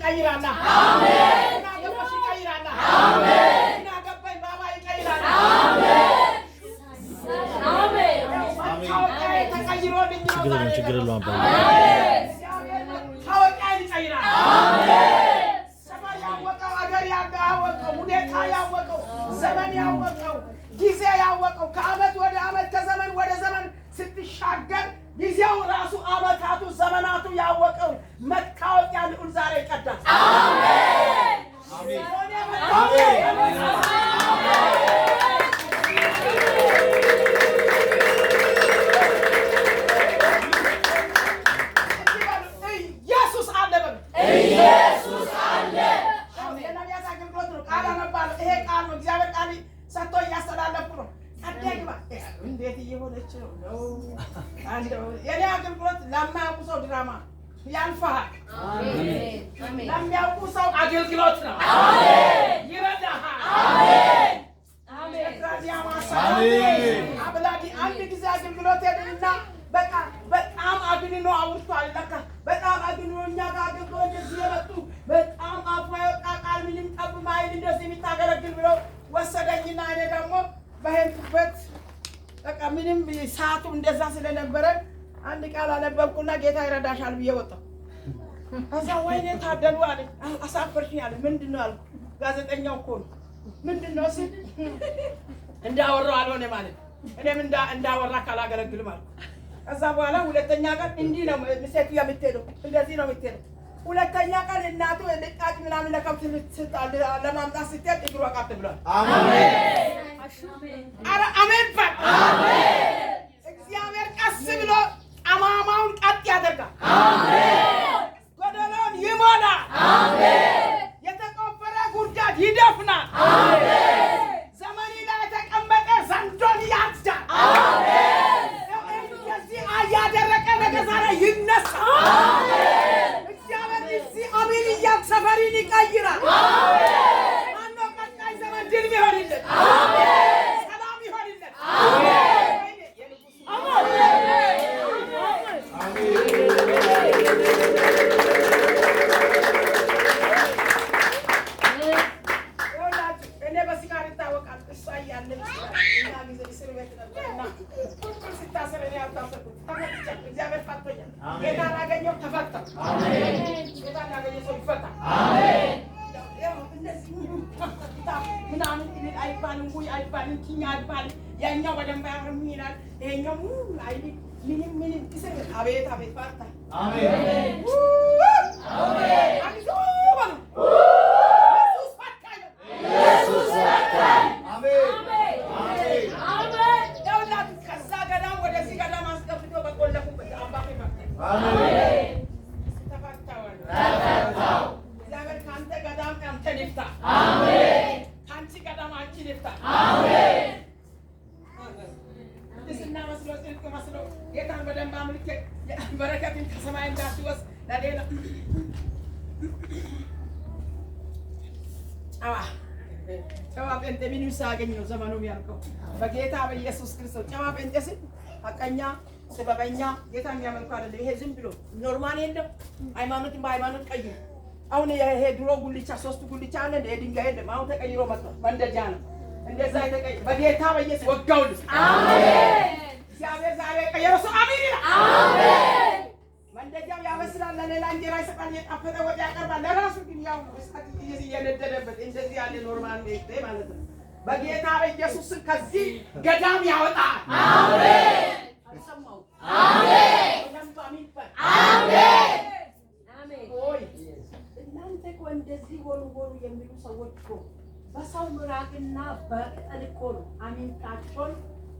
ይቀይራል። አሜን። ናገባሽ ይቀይራል። አሜን። ናገባኝ ባባ ይቀይራል። አሜን። አሜን። ታውቃይ ተቀይሮልኝ ነው ዛሬ ችግር የለውም አባ ታውቃይ ይቀይራል። አሜን። ሰማይ ያወቀው አገር ያወቀው ሁኔታ ያወቀው ዘመን ያወቀው ጊዜ ያወቀው ከዓመት ወደ ዓመት ከዘመን ወደ ዘመን ስትሻገር ጊዜው ራሱ ዓመታቱ ዘመናቱ ያወቀው መታወቂያ ልዑል ዛሬ ይቀዳል። አሜን አሜን አሜን ኢየሱስ አለ በል ኢየሱስ አለ። የነቢያት አገልግሎት ነው። ቃል አነባለሁ። ይሄ ቃል ነው። እግዚአብሔር ቃል ሰጥቶ እያስተላለፍኩ ነው። አደግባ እንዴት እየሆነች ነው? አንደው የኔ አገልግሎት ለማያውቁ ሰው ድራማ ያልፋል። አሜን አሜን። ለሚያውቁ ሰው አገልግሎት ነው። አሜን። ይረዳሃል። አሜን አሜን። አሜን። አብላዲ አንድ ጊዜ አገልግሎት ሄድና በቃ በጣም አግንኖ አውርቷል። ለካ በጣም አግንኖ እኛ ጋር አገልግሎት እንደዚህ የመጡ በጣም አፏ የወጣ ቃል ምንም ጠብ ማይል እንደዚህ የሚታገለግል ብሎ ወሰደኝና እኔ ደግሞ በሄድኩበት በቃ ምንም ሰዓቱ እንደዛ ስለነበረ አንድ ቃል አነበብኩና ጌታ ይረዳሻል ብዬ ወጣሁ። ከዛ ወይኔ ታደሉ አለ። አሳፈርሽኝ አለ። ምንድነው አልኩ። ጋዜጠኛው እኮ ነው። ምንድነው ሲል እንዳወራው አልሆነ ማለት እኔም እንዳወራ ካላገለግልም አልኩ። ከዛ በኋላ ሁለተኛ ቀን እንዲህ ነው ሴት የምትሄደው እንደዚህ ነው የምትሄደው። ሁለተኛ ቀን እናቱ ልቃጭ ምናምን ለከብት ለማምጣት ስትሄድ እግሯ ቃጥ ብሏል። አሜን አረ አሜን በል። አሜን። እግዚአብሔር ቀስ ብሎ አማማውን ቀጥ ያደርጋል። አሜን። ጎደሎን ይሞላል። አሜን። የተቆፈረ ጉድጓድ ይደፍናል። አሜን። ዘመን ላይ የተቀመጠ ዘንዶን ያጭዳል። አሜን። እንደዚህ ያደረቀ ነገር ዛሬ ይነሳል። አሜን። እግዚአብሔር እዚህ አሜን እያለ ሰፈሪን ይቀይራል። አሜን። ማነው ቀጣይ ዘመን ድል ይሆንልን? አሜን። ሰላም ይሆንልን? አሜን። እኔ በስካር ይታወቃል። እሷ እያለች እና ጊዜ እስር ቤት ነበርና ስታሰር እኔ አልታሰርኩም። ተፈትቻለሁ። እግዚአብሔር ፈቶኛል። ጌታን አገኘሁ፣ ተፈታሁ። አሜን። ጌታን ያገኘ ሰው ይፈታል። አሜን። ምናምን ይል አይባልም፣ ውይ አይባልም፣ ኪኛ አይባልም። ያኛው በደንብ አያምርም ይላል። ይሄኛው አይልም። ምንም እስር ቤት አቤት አቤት ፈታ። አሜን አሜን አሜን። ኢየሱስ ፈታኝ። አሜን አሜን አሜን። ደውላት ከዛ ገዳም ወደዚህ ገዳም አስገብቶ በቆለፉበት አባቴ ፈታኝ። አሜን። ተፈታው። እግዚአብሔር ካንተ ገዳም ካንተ ይፍታ። አሜን። ካንቺ ገዳም አንቺ ይፍታ። አሜን። እስና መስሎ ጽድቅ መስሎ ጌታን በደንብ አምልኬ በረከትን ከሰማይ እንዳትወስድ ለሌላ ጨዋ ጴንጤ ምን ሳገኝ ነው ዘመኑ የሚያልቀው? በጌታ በኢየሱስ ክርስቶስ ጨዋ ጴንጤ ስል ሐቀኛ ስበበኛ ጌታ የሚያመልኩ አይደለም። ይሄ ዝም ብሎ ኖርማል የለም። ሃይማኖትን በሃይማኖት ቀይሩ። አሁን ይሄ ድሮ ጉልቻ 3 ጉልቻ አለ እንደ ድንጋይ የለም። አሁን ተቀይሮ መጥቷል። መንደጃ ነው። እንደዛ የተቀይ በጌታ በኢየሱስ ወጋውልስ። አሜን። እግዚአብሔር ዛሬ ቀየረው ሰው አሜን ይላል። አሜን። መንደጃው ያበስላል፣ ለሌላ እንጀራ ይሰጣል፣ የጣፈጠ ወጥ ያቀርባል። ለራሱ ግን ያው እስካት እየነደደበት እንደዚህ ያለ ኖርማል ነው ማለት ነው። በጌታ በኢየሱስ ስም ከዚህ ገዳም ያወጣል። አሜን። አልሰማው። አሜን። ለምባሚን ፈ አሜን አሜን። ሆይ እናንተ እኮ እንደዚህ ወሩ የሚሉ ሰዎች እኮ በሰው ምራቅና በቅጠል እኮ ነው አሜንታቸውን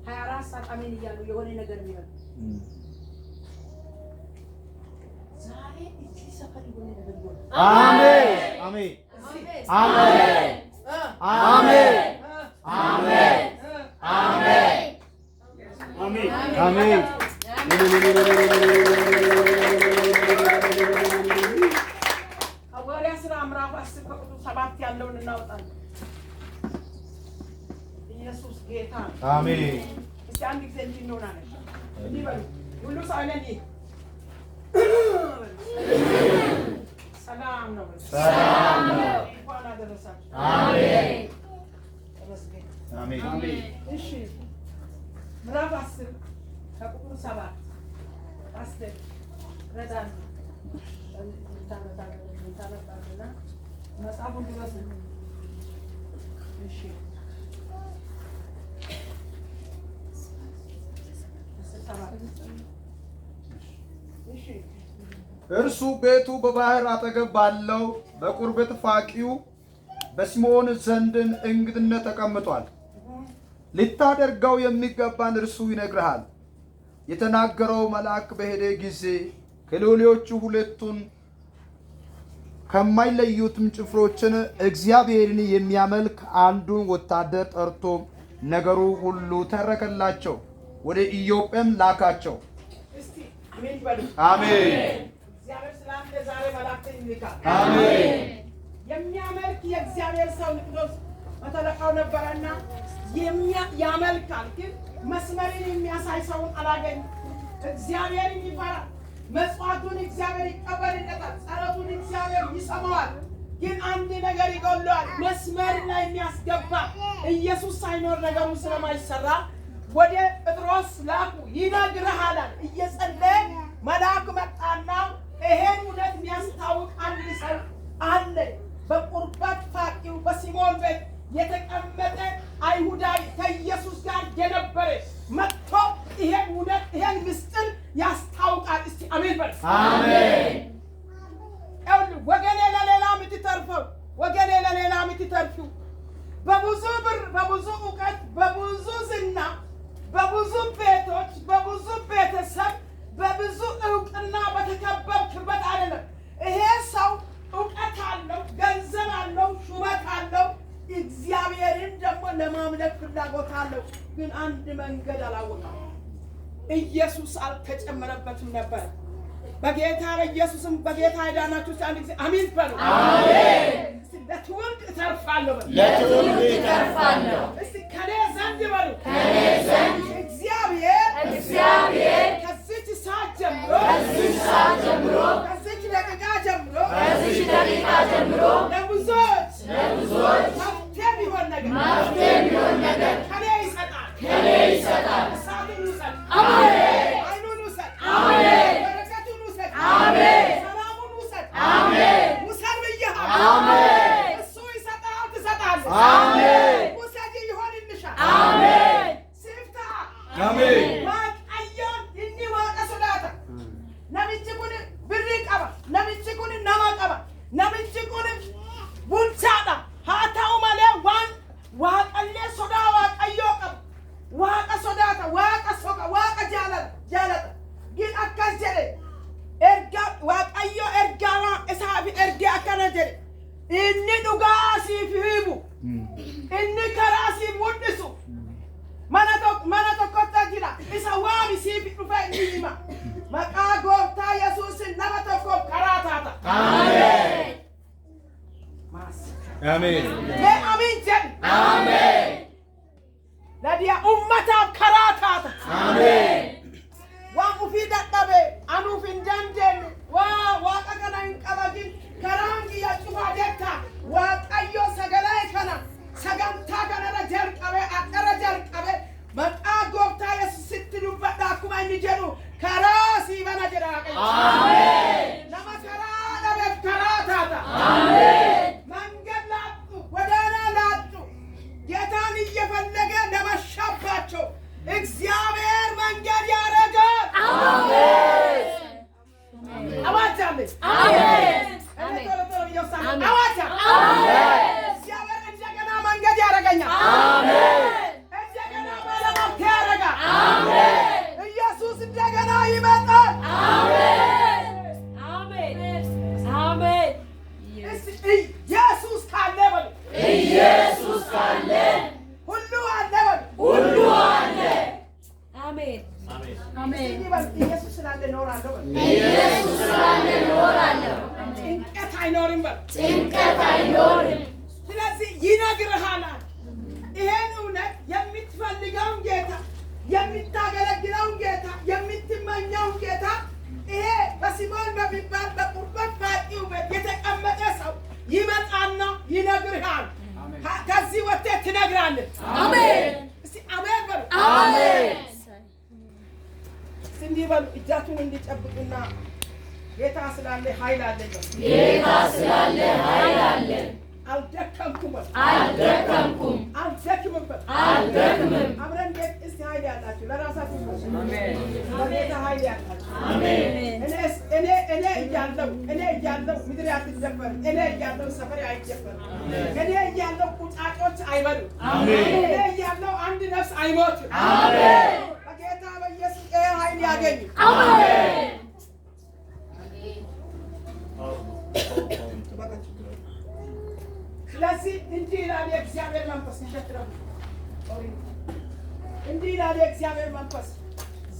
24 ሰዓት አሜን እያሉ የሆነ ነገር የሚሆን ዛሬ እዚህ ሰፈር የሆነ ነገር ይሆን። አሜን አሜን አሜን አሜን አሜን አሜን አሜን። ሐዋርያት ሥራ ምዕራፍ 10 ከቁጥር 7 ያለውን እናወጣለን። ኢየሱስ ጌታ አሜን። እስቲ አንድ ጊዜ እንዲህ እንሆናለን። እንዲህ በሉ ሁሉ ሰው ነኝ። ሰላም ሰላም ነው። እንኳን አደረሳችሁ። አሜን አሜን። እሺ ምዕራፍ 10 ከቁጥር 7 አስተን ረዳን ታነባለና መጽሐፉን ድረስ እሺ እርሱ ቤቱ በባህር አጠገብ ባለው በቁርበት ፋቂው በሲሞን ዘንድ እንግድነት ተቀምጧል። ልታደርገው የሚገባን እርሱ ይነግርሃል። የተናገረው መልአክ በሄደ ጊዜ ከሎሌዎቹ ሁለቱን ከማይለዩትም ጭፍሮችን እግዚአብሔርን የሚያመልክ አንዱን ወታደር ጠርቶ ነገሩ ሁሉ ተረከላቸው። ወደ ኢዮጴም ላካቸው። እስቲ አሜን በሉ። አሜን። እግዚአብሔር ስላንተ ዛሬ መላእክትን ይልካል። አሜን። የሚያመልክ የእግዚአብሔር ሰው ንቅዶስ መተለቃው ነበረና ያመልካል፣ ግን መስመርን የሚያሳይ ሰውን አላገኝ። እግዚአብሔርን ይፈራል። መስዋዕቱን እግዚአብሔር ይቀበልለታል። ጸሎቱን እግዚአብሔር ይሰማዋል። ግን አንድ ነገር ይጎለዋል። መስመር ላይ የሚያስገባ ኢየሱስ ሳይኖር ነገሩ ስለማይሰራ ወደ ጴጥሮስ ላኩ። ይነግርሃል እየጸለየ መልአክ መጣና ይሄን እውነት የሚያስታውቅ አንድ ሰው አለ። በቁርበት ፋቂው በሲሞን ቤት የተቀመጠ አይሁዳዊ ከኢየሱስ ጋር የነበረ መጥቶ ይሄን እውነት ይሄን ምስጢር ያስታውቃል። እስቲ አሜን በል። አሜን። ወገኔ ለሌላ የምትተርፈው ወገኔ ለሌላ የምትተርፊው በብዙ ብር፣ በብዙ እውቀት፣ በብዙ ዝና፣ በብዙ ቤቶች፣ በብዙ ቤተሰብ፣ በብዙ እውቅና በተከበብክበት አይደለም። ይሄ ሰው እውቀት አለው፣ ገንዘብ አለው፣ ሹመት አለው፣ እግዚአብሔርን ደግሞ ለማምለክ ፍላጎት አለው። ግን አንድ መንገድ አላወቀም። ኢየሱስ አልተጨመረበትም ነበር። በጌታ በኢየሱስም በጌታ ሄዳናችሁ አንድ ጊዜ አሜን በሉ። አሜን። ለትውልድ እተርፋለሁ በሉ። ለትውልድ እተርፋለሁ። እስቲ ከኔ ዘንድ በሉ። ከኔ ዘንድ እግዚአብሔር ከዚች ሰዓት ጀምሮ ከዚች ደቂቃ ጀምሮ ለብዙዎች መፍትሄ የሚሆን ነገር ከኔ ይሰጣል። እሳቱን ውሰድ። አይኑን ውሰድ። በረከቱን ውሰድ። ሰላሙን ውሰድ። ውሰድ ብዬሃለሁ። እሱ ይሰጣል፣ ትሰጣለህ። ውሰጂ ይሆንልሻል። ሲፍታ waaqayyoon inni waaqa sodaata. Namichi kun birrii qaba. Namichi kun nama qaba. Namichi kun bulchaadha. Haa ta'u malee waan waaqallee sodaa waaqayyoo qaba. Waaqa sodaata, waaqa soqa, waaqa jaalata. Gin akkas jedhe waaqayyo ergaa isaaf ergee akkana jedhe inni dhugaa siif himu, inni karaa siif mul'isu mana tokkotti jira. Isa waami siif dhufe inni hima. Maqaa gooftaa Yesuusin nama tokkoof karaa taata. አሜን። አሜን ጀን አሜን። ለዲያ ኡመታፍ ከራ ታታ አሜን። ዋን ኡፊ ደቀበ አኑፍ እንደንደን ዋቀ ከና እንቀበግን ከራንግ ያጭፋ ደታ ዋቀዮ ሰገላይ ከና ሰገምታ ከነረ ጀርቀበ አቀረ ጀርቀበ መቃ ጎብታ የስስትሉ በዳኩማ እንጀሩ ከራ ሲበና ጀራ አሜን። ነማ ከራ ለበፍ ከራ ታታ አሜን። ጌታን እየፈለገ ለመሻባቸው እግዚአብሔር መንገድ ያደርጋል። አሜን። አዋጅ አለ። አሜን። አዋጅ አሜን። እግዚአብሔር እንደገና መንገድ ያደርገኛል። አሜን። እንደገና ባለመብት ያደርጋል። አሜን። ኢየሱስ እንደገና ይመጣል። አሜን። አሜን። አሜን። ኢየሱስ ካለ በሉ። ኢየሱስ ካለ ሁሉ አለ በሉ። ሁሉ አለ። አሜን። አሜን። ኢየሱስ ስላለ እኖራለሁ በሉ። ኢየሱስ ስላለ እኖራለሁ። ጭንቀት አይኖርም በሉ። ጭንቀት አይኖርም። ስለዚህ ይነግርሃል። ይሄን እውነት የምትፈልገውን ጌታ፣ የምታገለግለውን ጌታ፣ የምትመኘውን ጌታ ይሄ በሲሞን በሚባል በቁርበት ፋቂው ቤት የተቀመጠ ሰው ይመጣና ይነግርሃል። ከዚህ ወጥተህ ትነግራለህ። አሜን። እስቲ አሜን በሉ። አሜን። እንዲህ በሉ። እጃችሁን እንዲጨብጡና ጌታ ስላለ ኃይል አለ። ጌታ ስላለ ኃይል አለ። አልደከምኩም። አልደከምኩም። አልደክምም። አልደክምም። አብረን ጌት እስቲ ኃይል ያላችሁ ለራሳችሁ አሜን። በጌታ ኃይል ያላችሁ አሜን። እኔ እያለሁ ምድር አትደፈርም። እኔ እያለሁ ሰፈር አይደፈርም። እኔ እያለሁ ቁጫጮች አይበሉም። እኔ እያለሁ አንድ ነፍስ አይሞትም። አሜን። በጌታ በኢየሱስ ኃይል ያገኝ። አሜን። ስለዚህ እንዲህ ይላል የእግዚአብሔር መንፈስ ይሸትራል። እንዲህ ይላል የእግዚአብሔር መንፈስ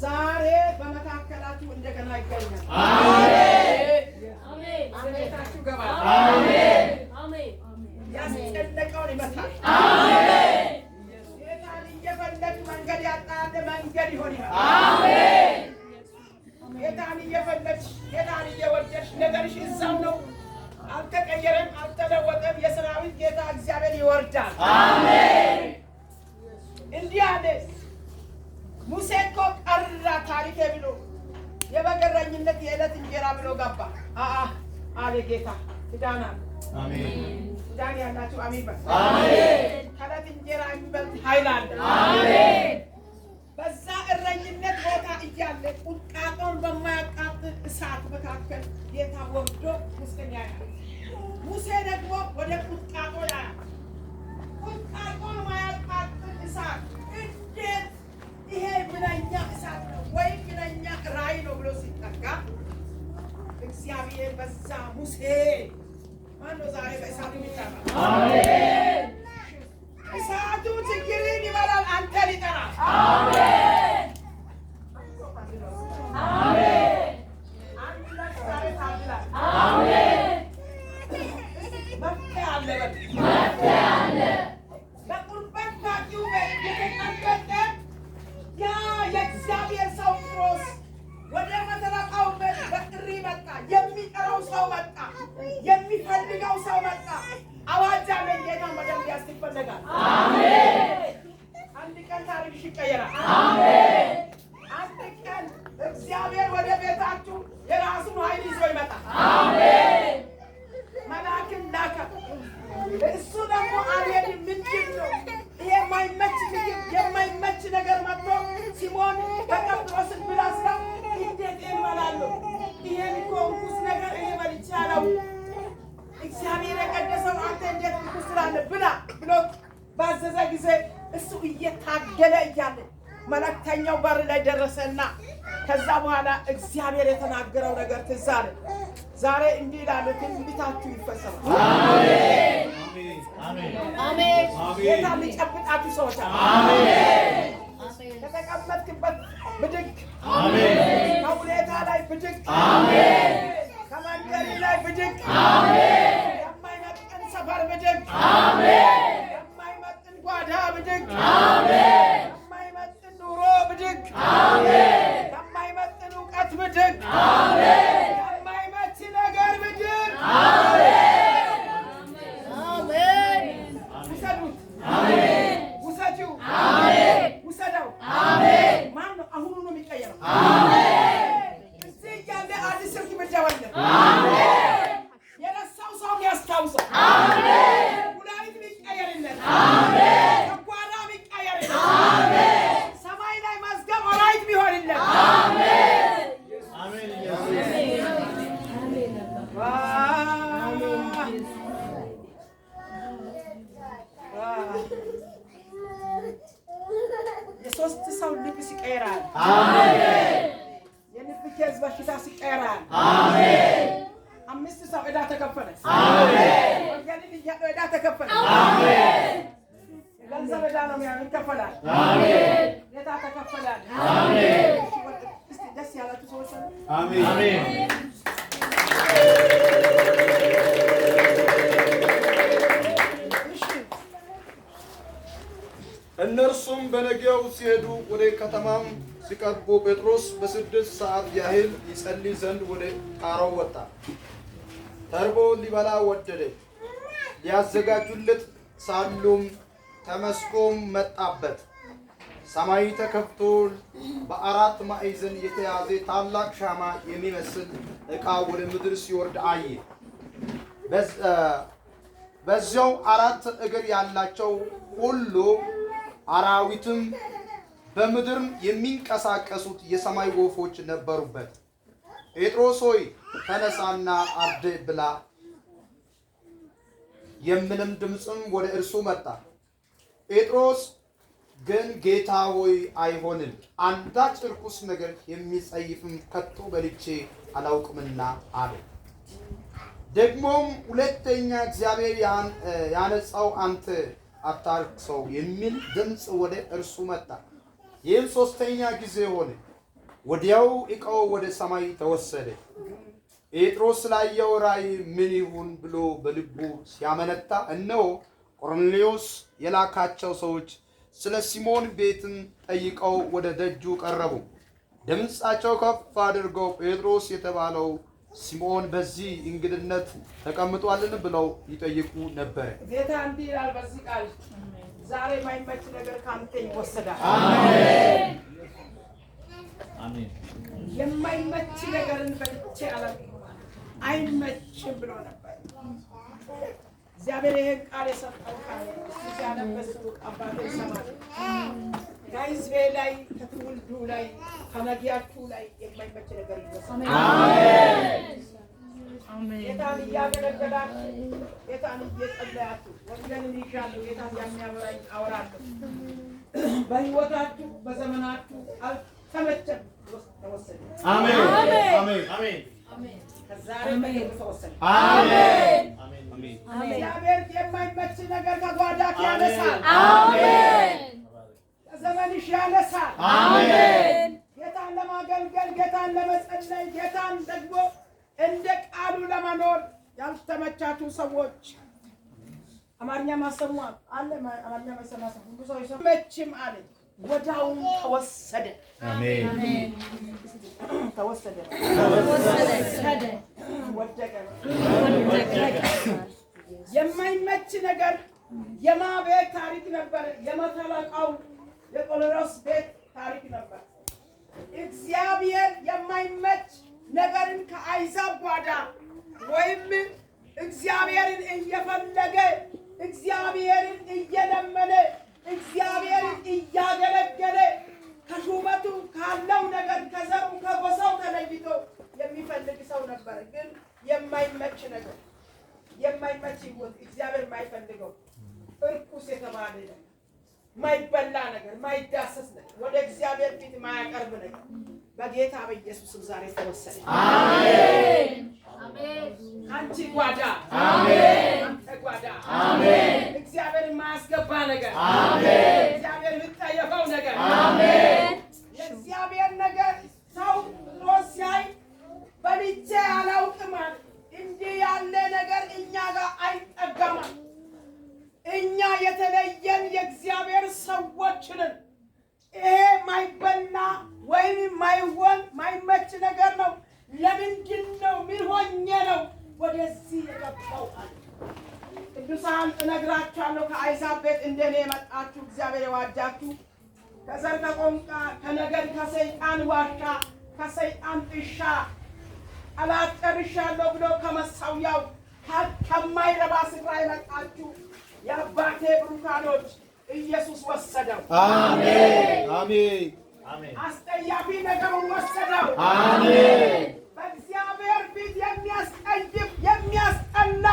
ዛሬ በመካከላችሁ እንደገና ይገኛል። አሜን። ቤታችሁ ገባል። አሜን። አሜን። ያስጨነቀውን ይመታል። አሜን። ጌታን እየፈለግ መንገድ ያጣለ መንገድ ይሆናል። አሜን። ጌታን እየፈለግሽ ጌታን እየወደድሽ ነገርሽ እዛው ነው። አልተቀየረም፣ አልተለወጠም። የሰራዊት ጌታ እግዚአብሔር ይወርዳል። አሜን። እንዲህ አለ ሙሴ እኮ ቀራ ታሪኬ ብሎ የበገረኝነት የዕለት እንጀራ ብሎ ገባ። አለ ጌታ ኪዳን አለ። አሜን። ኪዳን ያላችሁ አሜን በል። አሜን። ከዕለት እንጀራ የሚበልጥ ኃይል አለ። አሜን። በዛ እረኝነት ቦታ እያለ ቁጣጦን በማያቃጥል እሳት መካከል ጌታ ወርዶ ሙሴን ያያል። ሙሴ ደግሞ ወደ ቁጣጦ ያያል። ቁጣጦን ማያቃጥል እሳት እንዴት ይሄ ምንኛ እሳት ነው ወይም ምንኛ ራእይ ነው ብሎ ሲጠጋ እግዚአብሔር በዛ ሙሴ ማነው ዛሬ በእሳቱ ይጠራል? አሜን። እሳቱ ችግርን ይበላል፣ አንተን ይጠራል። አሜን። አሜን። አንድ ነፍስ ዛሬ ታድላል። አሜን። መፍትሄ አለ። መፍትሄ አለ። በቁርበት ፋቂው ቤት የተቀመጠ ያ የእግዚአብሔር ሰው ጴጥሮስ ወደ መተረቃው ቤት በጥሪ መጣ። የሚጠራው ሰው መጣ። የሚፈልገው ሰው መጣ። አዋጅ አለ። ጌታ በደንብ ያስፈልጋል። አሜን። አንድ ቀን ታሪክሽ ይቀየራል። አሜን። አንድ ቀን እግዚአብሔር ወደ ቤታችሁ የራሱን ኃይል ይዞ ይመጣል። አሜን። መልአክን ላከ። እሱ ደግሞ አልሄድም። ምንድን ነው ይሄ የማይመች ምግብ የማይመች ነገር መጥቶ ሲሞን በጴጥሮስን ብላስራ እንዴት እበላለሁ? ይሄን እኮ እርኩስ ነገር እኔ በልቼ አላውቅም። እግዚአብሔር የቀደሰው አንተ እንዴት እርኩስ ትላለህ? ብላ ብሎ ባዘዘ ጊዜ እሱ እየታገለ እያለ መልእክተኛው በር ላይ ደረሰና ከዛ በኋላ እግዚአብሔር የተናገረው ነገር ትዝ አለ። ዛሬ እንዲህ ይላል፣ ትንቢታችሁ ይፈጸማል። አሜን። አሜን። ጌታ የሚጨብጣችሁ ሰዎች አሜን። ከተቀመጥክበት ብድግ፣ አሜን። ከሁኔታ ላይ ብድግ፣ አሜን። ከመንገድ ላይ ብድግ፣ አሜን። የማይመጥን ሰፈር ብድግ፣ አሜን። የማይመጥን ጓዳ ብድግ፣ አሜን። የማይመጥን ኑሮ ብድግ፣ አሜን። የማይመጥን እውቀት ብድግ፣ አሜን። የማይመች ነገር ብድግ፣ አሜን። ውሰዱት፣ አሜን። ውሰጂው፣ አሜን። ውሰደው። አሜን። ማን ነው አሁኑ ነው የሚቀየረው? አሜን። እዚህ እያለ አዲስ ስልክ ብቻ ወለ አሜን። የረሳው ሰው ያስታውሰው። አሜን። ኩላሊት ቢቀየርለት፣ አሜን። ጨጓራ ቢቀየርለት፣ አሜን። ሰማይ ላይ መዝገብ ኦራይት ቢሆንለት፣ አሜን። አሜን። የሶስት ሰው ልብ ሲቀየራል። አሜን። የልብ ኬዝ በሽታ ሲቀየራል። አሜን። 5 ሰው ዕዳ ተከፈለ። አሜን። ወንጌልን እያለው ዕዳ ተከፈለ። አሜን። ገንዘብ ዕዳ ነው ይከፈላል። አሜን። ዕዳ ተከፈላል። አሜን። እስቲ ደስ ያላችሁ ሰዎች አሜን። አሜን። እነርሱም በነገው ሲሄዱ ወደ ከተማም ሲቀርቡ ጴጥሮስ በ6 ሰዓት ያህል ይጸልይ ዘንድ ወደ ጣራው ወጣ። ተርቦ ሊበላ ወደደ። ሊያዘጋጁለት ሳሉም ተመስጦም መጣበት። ሰማይ ተከፍቶ በአራት ማዕዘን የተያዘ ታላቅ ሻማ የሚመስል ዕቃ ወደ ምድር ሲወርድ አየ። በዚያው 4 እግር ያላቸው ሁሉ አራዊትም በምድርም የሚንቀሳቀሱት የሰማይ ወፎች ነበሩበት። ጴጥሮስ ሆይ ተነሳና አርደህ ብላ የሚልም ድምፅም ወደ እርሱ መጣ። ጴጥሮስ ግን ጌታ ሆይ አይሆንም፣ አንዳች ርኩስ ነገር የሚጸይፍም ከቶ በልቼ አላውቅምና አለ። ደግሞም ሁለተኛ እግዚአብሔር ያነጻው አንተ አታርክሰው የሚል ድምፅ ወደ እርሱ መጣ። ይህም 3ኛ ጊዜ ሆነ። ወዲያው ዕቃው ወደ ሰማይ ተወሰደ። ጴጥሮስ ስላየው ራእይ ምን ይሁን ብሎ በልቡ ሲያመነታ እነሆ ቆርኔሌዎስ የላካቸው ሰዎች ስለ ሲሞን ቤትን ጠይቀው ወደ ደጁ ቀረቡ። ድምፃቸው ከፍ አድርገው ጴጥሮስ የተባለው ሲሞን በዚህ እንግድነት ተቀምጧልን ብለው ይጠይቁ ነበር። ጌታ እንዲህ ይላል በዚህ ቃል፣ ዛሬ የማይመች ነገር ካንተ ይወሰዳል። አሜን አሜን። የማይመች ነገርን በልቼ አላውቅም አይመችም ብሎ ነበር። እግዚአብሔር ይሄን ቃል የሰጠው ቃል ሲያነበሱ አባቴ ይሰማል። ከሕዝቤ ላይ ከትውልዱ ላይ ከነቢያችሁ ላይ የማይመች ነገር ይወሰዳል። አሜን። ጌታን እያገለገላችሁ ጌታን እየጸለያችሁ ወንጌልን ይሻሉ ጌታን የሚያወራኝ አወራለሁ። በሕይወታችሁ በዘመናችሁ አልተመቸም ተወሰደ። አሜን አሜን አሜን። ከዛሬ ተወሰደ። አሜን አሜን። እግዚአብሔር የማይመች ነገር ከጓዳችሁ ያነሳል። አሜን። ከዘመንሽ ያነሳል። አሜን። ጌታን ለማገልገል ጌታን ለመጸለይ ጌታን ደግሞ እንደ ቃሉ ለመኖር ያልተመቻችሁ ሰዎች አማርኛ ማሰሙ አለ አማርኛ ማሰማ ሁሉ ሰው ይሰማችም አለ። ወዳውን ተወሰደ። አሜን። ተወሰደ። ወደቀ። የማይመች ነገር የማቤት ታሪክ ነበር። የመተለቃው የቆሮኔሌዎስ ቤት ታሪክ ነበር። እግዚአብሔር የማይመች ነገርን ከአሕዛብ ጓዳ ወይም እግዚአብሔርን እየፈለገ እግዚአብሔርን እየለመነ እግዚአብሔርን እያገለገለ ከሹመቱ ካለው ነገር ከዘሩ ከጎሳው ተለይቶ የሚፈልግ ሰው ነበር። ግን የማይመች ነገር የማይመች ሕይወት እግዚአብሔር የማይፈልገው እርኩስ የተባለ ነገር ማይበላ ነገር ማይዳሰስ ነገር ወደ እግዚአብሔር ፊት ማያቀርብ ነገር በጌታ በኢየሱስም ዛሬ ተወሰደ። አሜን አሜን። አንቺ ጓዳ አሜን። አንተ ጓዳ አሜን። እግዚአብሔር የማያስገባ ነገር አሜን። እግዚአብሔር የሚጠየፈው ነገር አሜን። የእግዚአብሔር ነገር ሰው ሮስ ሲያይ በልቼ አላውቅም እንዲህ ያለ ነገር እኛ ጋር አይጠጋም። እኛ የተለየን የእግዚአብሔር ሰዎች ነን። ይሄ ማይበላ ወይም ማይሆን ማይመች ነገር ነው። ለምንድን ነው? ምን ሆኜ ነው ወደዚህ የገባው? ቅዱሳን እነግራችኋለሁ፣ ከአሕዛብ ቤት እንደኔ የመጣችሁ እግዚአብሔር የዋጃችሁ ከዘር ከቋንቋ ከነገድ ከሰይጣን ዋሻ ከሰይጣን ጥሻ ጠላት ጨርሻለሁ ብሎ ከመሠዊያው ከማይረባ ስፍራ የመጣችሁ የአባቴ ብሩካኖች ኢየሱስ ወሰደው። አሜን አሜን። አስጠያፊ ነገሩን ወሰደው። አሜን። በእግዚአብሔር ፊት የሚያስጠይፍ የሚያስጠላ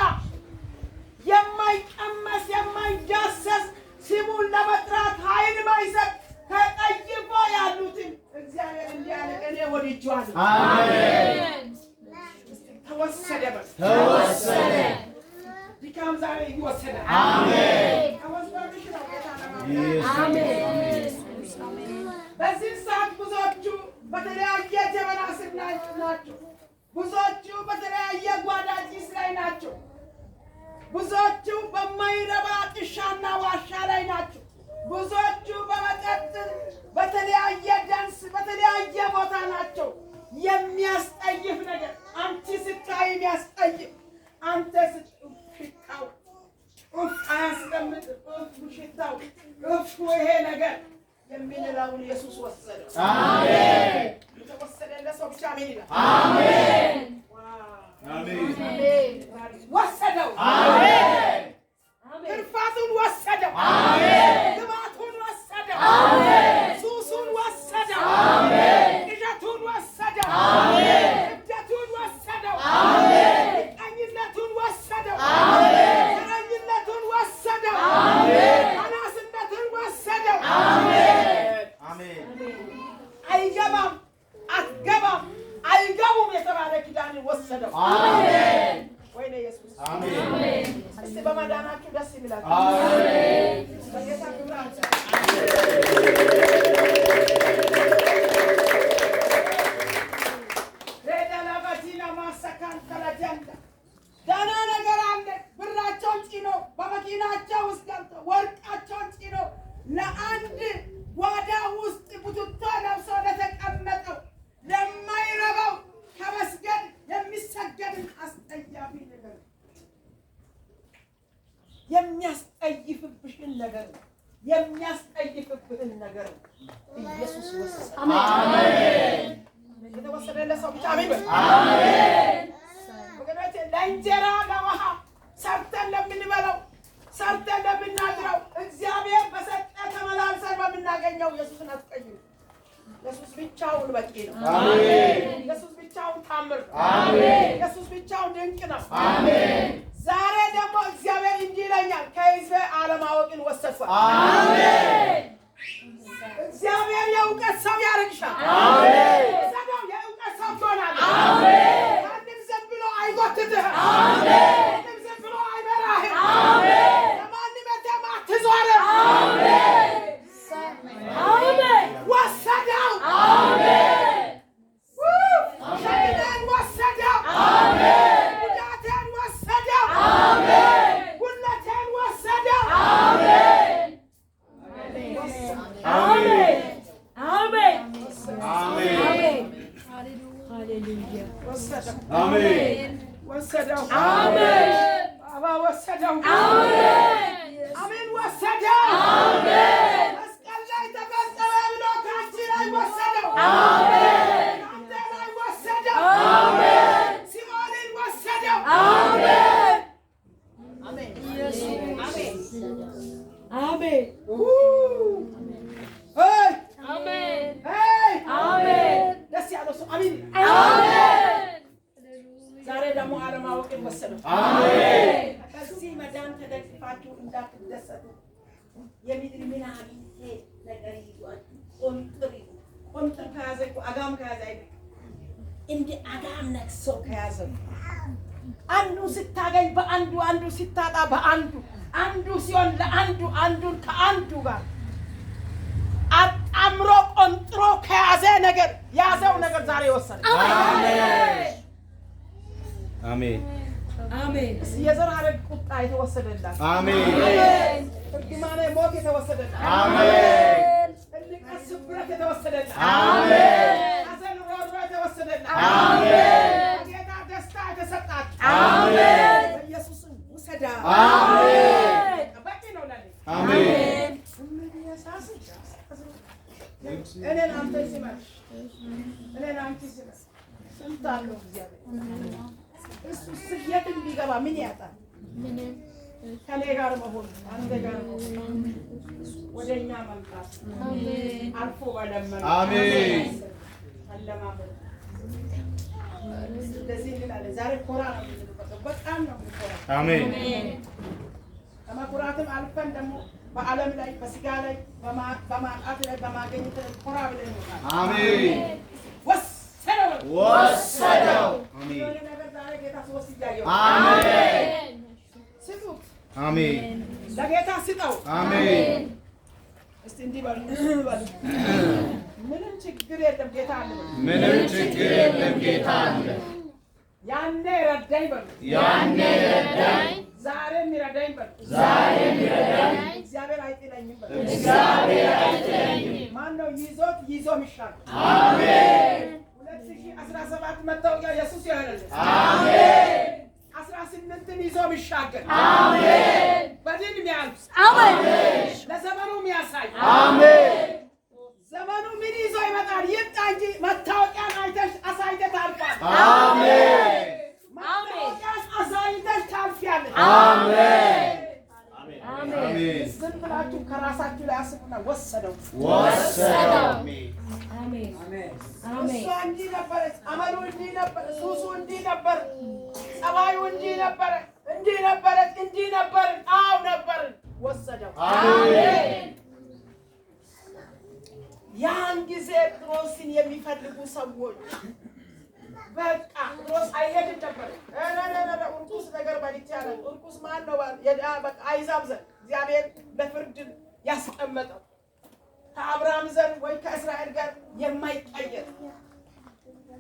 የማይቀመስ የማይዳሰስ ስሙን ለመጥራት ኃይል ማይሰጥ ተጠይፎ ያሉትን እግዚአብሔር እንዲህ ያለ እኔ ወድጄዋለሁ። አሜን። ተወሰደ። ተወሰደ። ድካም ዛሬ ይወሰዳል። አሜን። ተወስዶልሽ ነው ጌታ አሜን። በዚህ ሰዓት ብዙዎቹ በተለያየ ጀበና ስር ናቸው። ብዙዎቹ በተለያየ ጓዳ ጭስ ላይ ናቸው። ብዙዎቹ በማይረባ ጥሻና ዋሻ ላይ ናቸው። ብዙዎቹ በመጠጥ በተለያየ ዳንስ በተለያየ ቦታ ናቸው። የሚያስጠይፍ ነገር አንቺ ስታይ የሚያስጠይፍ አንተ ሽታው አያስቀምጥ ሽታው ይሄ ነገር የሚንላውን ኢየሱስ ወሰደው። አሜን። የተወሰደለት ሰው ብቻ አሜን ይላል። አሜን። አሜን። ወሰደው። አሜን። ክርፋቱን ወሰደው። አሜን። ግማቱን ወሰደው። አሜን። ሱሱን ወሰደው። አሜን። ቅዠቱን ወሰደው። አሜን። እብደቱን ወሰደው። አሜን። ቀኝነቱን ወሰደው። አሜን። ዘረኝነቱን ወሰደው። አሜን። አናስነቱን ወሰደው። አሜን። አሜን። አይገባም፣ አትገባም፣ አይገቡም የተባለ ኪዳን ወሰደው። አሜን። ወይኔ ኢየሱስ አሜን። እስቲ በማዳናችሁ ደስ ይላችሁ። አሜን። በጌታ ክብር ሬዳላባቲና ማሰካን ተላጃንዳ ዳና ነገር አለ። ብራቸውን ጭኖ በመኪናቸው ውስጥ ገብቶ ወርቃቸውን ጭኖ ለአንድ ጓዳ ውስጥ ቡትቶ ለብሶ ለተቀመጠው ለማይረባው ከመስገድ የሚሰገድን አስጠያፊ ነገር የሚያስጠይፍብሽን ነገር የሚያስጠይፍብህን ነገር ኢየሱስ ወሰደ። አሜን። የተወሰደለት ሰው ብቻ አሜን። አሜን። ወገኖቼ ለእንጀራ ለውሃ ሰርተን ለምንበላው ሰርተን ለምናድረው እግዚአብሔር በሰጠ ተመላልሰን በምናገኘው ኢየሱስን አትቀይሩ። ኢየሱስ ብቻውን በቂ ነው። አሜን። ኢየሱስ ብቻውን ታምር ነው። አሜን። ኢየሱስ ብቻውን ድንቅ ነው። አሜን። ዛሬ ደግሞ እግዚአብሔር እንዲህ ይለኛል፣ ከሕዝቤ አለማወቅን ወሰድኩ። አሜን። እግዚአብሔር የእውቀት ሰው ያደርግሻል። አሜን። ሰው የእውቀት ሰው ትሆናለሽ። አሜን። ማንም ዝም ብሎ አይጎትትህም። አሜን። ማንም ዝም ብሎ አይመራህም። አሜን። ለማንም የተማ አትዞርም። አሜን። አሜን። ወሰደው። አሜን። ሸክሜን ወሰደው። አሜን። ጉዳቴን ወሰደው። አሜን። ጉድለቴን ወሰደው። አሜን። አሜን። አሜን። አሜን። ሃሌሉያ። ወሰደው። አሜን። ወሰደው። አሜን። አባ ወሰደው። አሜን። አሜን። ወሰደው። አሜን። መስቀል ላይ ተፈጸመ ብሎ ካንቺ ላይ ወሰደው። አሜን። ካንተ ላይ ወሰደው። አሜን። ሲኦልን ወሰደው። አሜን። አሜን። አሜን። አሜን። አሜን። አሜን። ደስ ያለው ሰው አሜን። አሜን። ዛሬ ደግሞ አለማወቅን ወሰደው። አሜን። ከዚህ መዳን ተደግፋችሁ እንዳትደሰቱ የምድር ምናምንቴ ነገር ይዟል። ቆንጥር ከያዘ አጋም ከያዘ አይደል እንደ አጋም ነክሶ ከያዘ አንዱ ስታገኝ በአንዱ አንዱ ሲታጣ በአንዱ አንዱ ሲሆን ለአንዱ አንዱን ከአንዱ ጋር አጣምሮ ቆንጥሮ ከያዘ ነገር ያዘው ነገር ዛሬ ወሰደ። አሜን። አሜን። አሜን። የዘር ሐረግ ቁጣ የተወሰደላት። አሜን። እርግማኔ ሞት የተወሰደላት። አሜን። ንቀት ስብራት የተወሰደላት። አሜን። ሐዘን ሮሮ የተወሰደላት። አሜን። ጌታ ደስታ የተሰጣት። አሜን። በኢየሱስ ውሰዳ። አሜን። በቂ ነው ለኔ። አሜን። እኔን አንተ ሲመሽ እኔን አንቺ ሲመሽ ስንት አለው እግዚአብሔር። እሱ ስየትን ቢገባ ምን ያጣል? ከኔ ጋር መሆን አንተ ጋር መሆን ወደኛ መምጣት አልፎ በለመን አሜን። አለማመን እንደዚህ እንላለን። ዛሬ ኮራ ነው የምንለው፣ በጣም ነው የምንኮራ። አሜን። ከመኩራትም አልፈን ደግሞ በዓለም ላይ በስጋ ላይ በማጣት ላይ በማግኘት ኮራ ብለን እንወጣለን። አሜን። ወሰደው ወሰደው። አሜን። የሆነ ነገር ዛሬ ጌታ ሲወስድ እያየሁ አሜን። ስጡት፣ አሜን። ለጌታ ስጠው። አሜን። እስቲ እንዲህ በሉ በሉ። ምንም ችግር የለም ጌታ አለ። ምንም ችግር የለም ጌታ አለ። ያኔ ረዳኝ በሉ። ያኔ ረዳኝ ዛሬም ይረዳኝ በሉ። ዛሬም ይረዳኝ። እግዚአብሔር አይጥለኝም። አይጥለኝም። እግዚአብሔር አይጥለኝም። ማን ነው ይዞ የሚሻል? አሜን። 2017 መታወቂያ ኢየሱስ ይሆነልህ። አሜን። 18ን ይዞ የሚሻገር አሜን። በድል የሚያልፍ አሜን። ለዘመኑ የሚያሳይ አሜን። ዘመኑ ምን ይዞ ይመጣል? ይምጣ እንጂ መታወቂያን አይተሽ አሳይተሽ ታልፋለሽ። አሜን። መታወቂያን አሳይተሽ ታልፊያለሽ። አሜን። አሜን። ዝም ብላችሁ ከራሳችሁ ላይ አስቡና ወሰደው። አሜን። እሷ እንዲህ ነበረች፣ አመሉ እንዲህ ነበር፣ ሱሱ እንዲህ ነበር፣ ጸባዩ እንዲህ ነበረ፣ እንዲህ ነበረች፣ እንዲህ ነበርን። አዎ ነበርን። ወሰደው። አሜን። ያን ጊዜ ጴጥሮስን የሚፈልጉ ሰዎች በቃ ጴጥሮስ አይሄድም ነበር። እርኩስ ነገር በልቻለሁ። እርኩስ ማን ነው? በቃ አይዛብ ዘር እግዚአብሔር ለፍርድ ያስቀመጠው ከአብርሃም ዘር ወይ ከእስራኤል ጋር የማይቀየር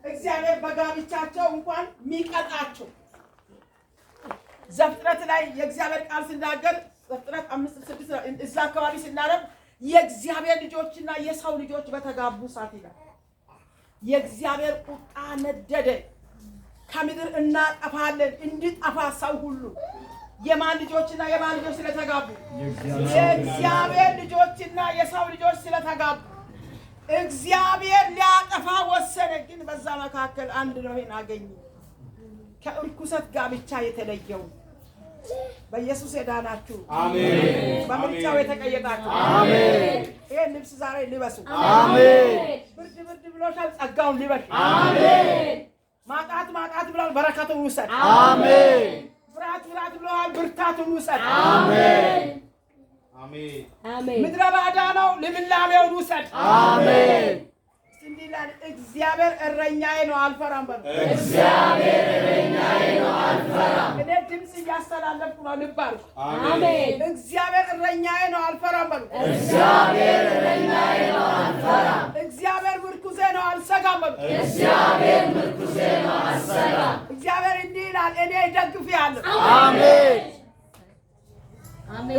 እግዚአብሔር በጋብቻቸው እንኳን የሚቀጣቸው ዘፍጥረት ላይ የእግዚአብሔር ቃል ሲናገር ዘፍጥረት 5:6 እዛ አካባቢ ሲናረብ የእግዚአብሔር ልጆችና የሰው ልጆች በተጋቡ ሰዓት ይላል የእግዚአብሔር ቁጣ ነደደ። ከምድር እናጠፋለን እንዲጠፋ ሰው ሁሉ የማን ልጆችና የማን ልጆች ስለተጋቡ? የእግዚአብሔር ልጆችና የሰው ልጆች ስለተጋቡ እግዚአብሔር ሊያጠፋ ወሰነ። ግን በዛ መካከል አንድ ኖኅን አገኘ። ከእርኩሰት ጋብቻ የተለየው በኢየሱስ የዳናችሁ አሜን። በምርጫው የተቀየጣችሁ አሜን። ይሄን ልብስ ዛሬ ልበሱ አሜን። ብርድ ብሎሻል፣ ጸጋውን ልበሽ አሜን። ማጣት ብሏል፣ በረከቱን ውሰድ አሜን። ፍርሃት ብሏል፣ ብርታቱን ውሰድ አሜን። ምድረ ባዳ ነው፣ ልምላሜውን ውሰድ አሜን። እግዚአብሔር እረኛዬ ነው አልፈራም በሉ። እግዚአብሔር እረኛዬ ነው አልፈራም። እኔ ድምፅ እያስተላለፍኩ ነው፣ ልብ አድርጉ አሜን። እግዚአብሔር እረኛዬ ነው አልፈራም በሉ። እግዚአብሔር እረኛዬ ነው አልፈራም። እግዚአብሔር ምርኩዜ ነው አልሰጋም በሉ። እግዚአብሔር ምርኩዜ ነው አልሰጋም። እግዚአብሔር እንዲህ ይላል፣ እኔ እደግፍሃለሁ አሜን።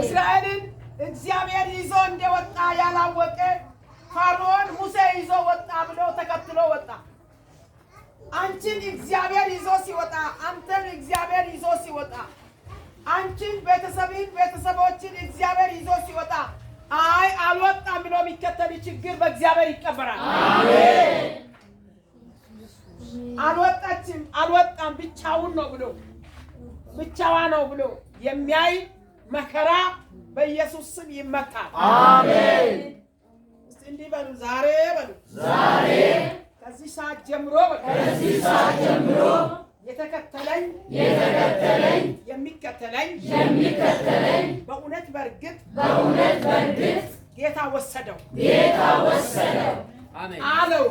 እስራኤልን እግዚአብሔር ይዞ እንደወጣ ያላወቀ ፈርዖን ሙሴ ይዞ ወጣ ብሎ ተከትሎ ወጣ። አንቺን እግዚአብሔር ይዞ ሲወጣ፣ አንተን እግዚአብሔር ይዞ ሲወጣ፣ አንቺን ቤተሰቦችን እግዚአብሔር ይዞ ሲወጣ አይ አልወጣም ብሎ የሚከተል ችግር በእግዚአብሔር ይቀበራል አሜን። አልወጣም ብቻውን ነው ብሎ ብቻዋ ነው ብሎ የሚያይ መከራ በኢየሱስ ስም ይመታል አሜን። እንዲህ በሉ ዛሬ ከዚህ ሰዓት ጀምሮ የተከተለኝ የሚከተለኝ በእውነት በእርግጥ ጌታ ወሰደው አለው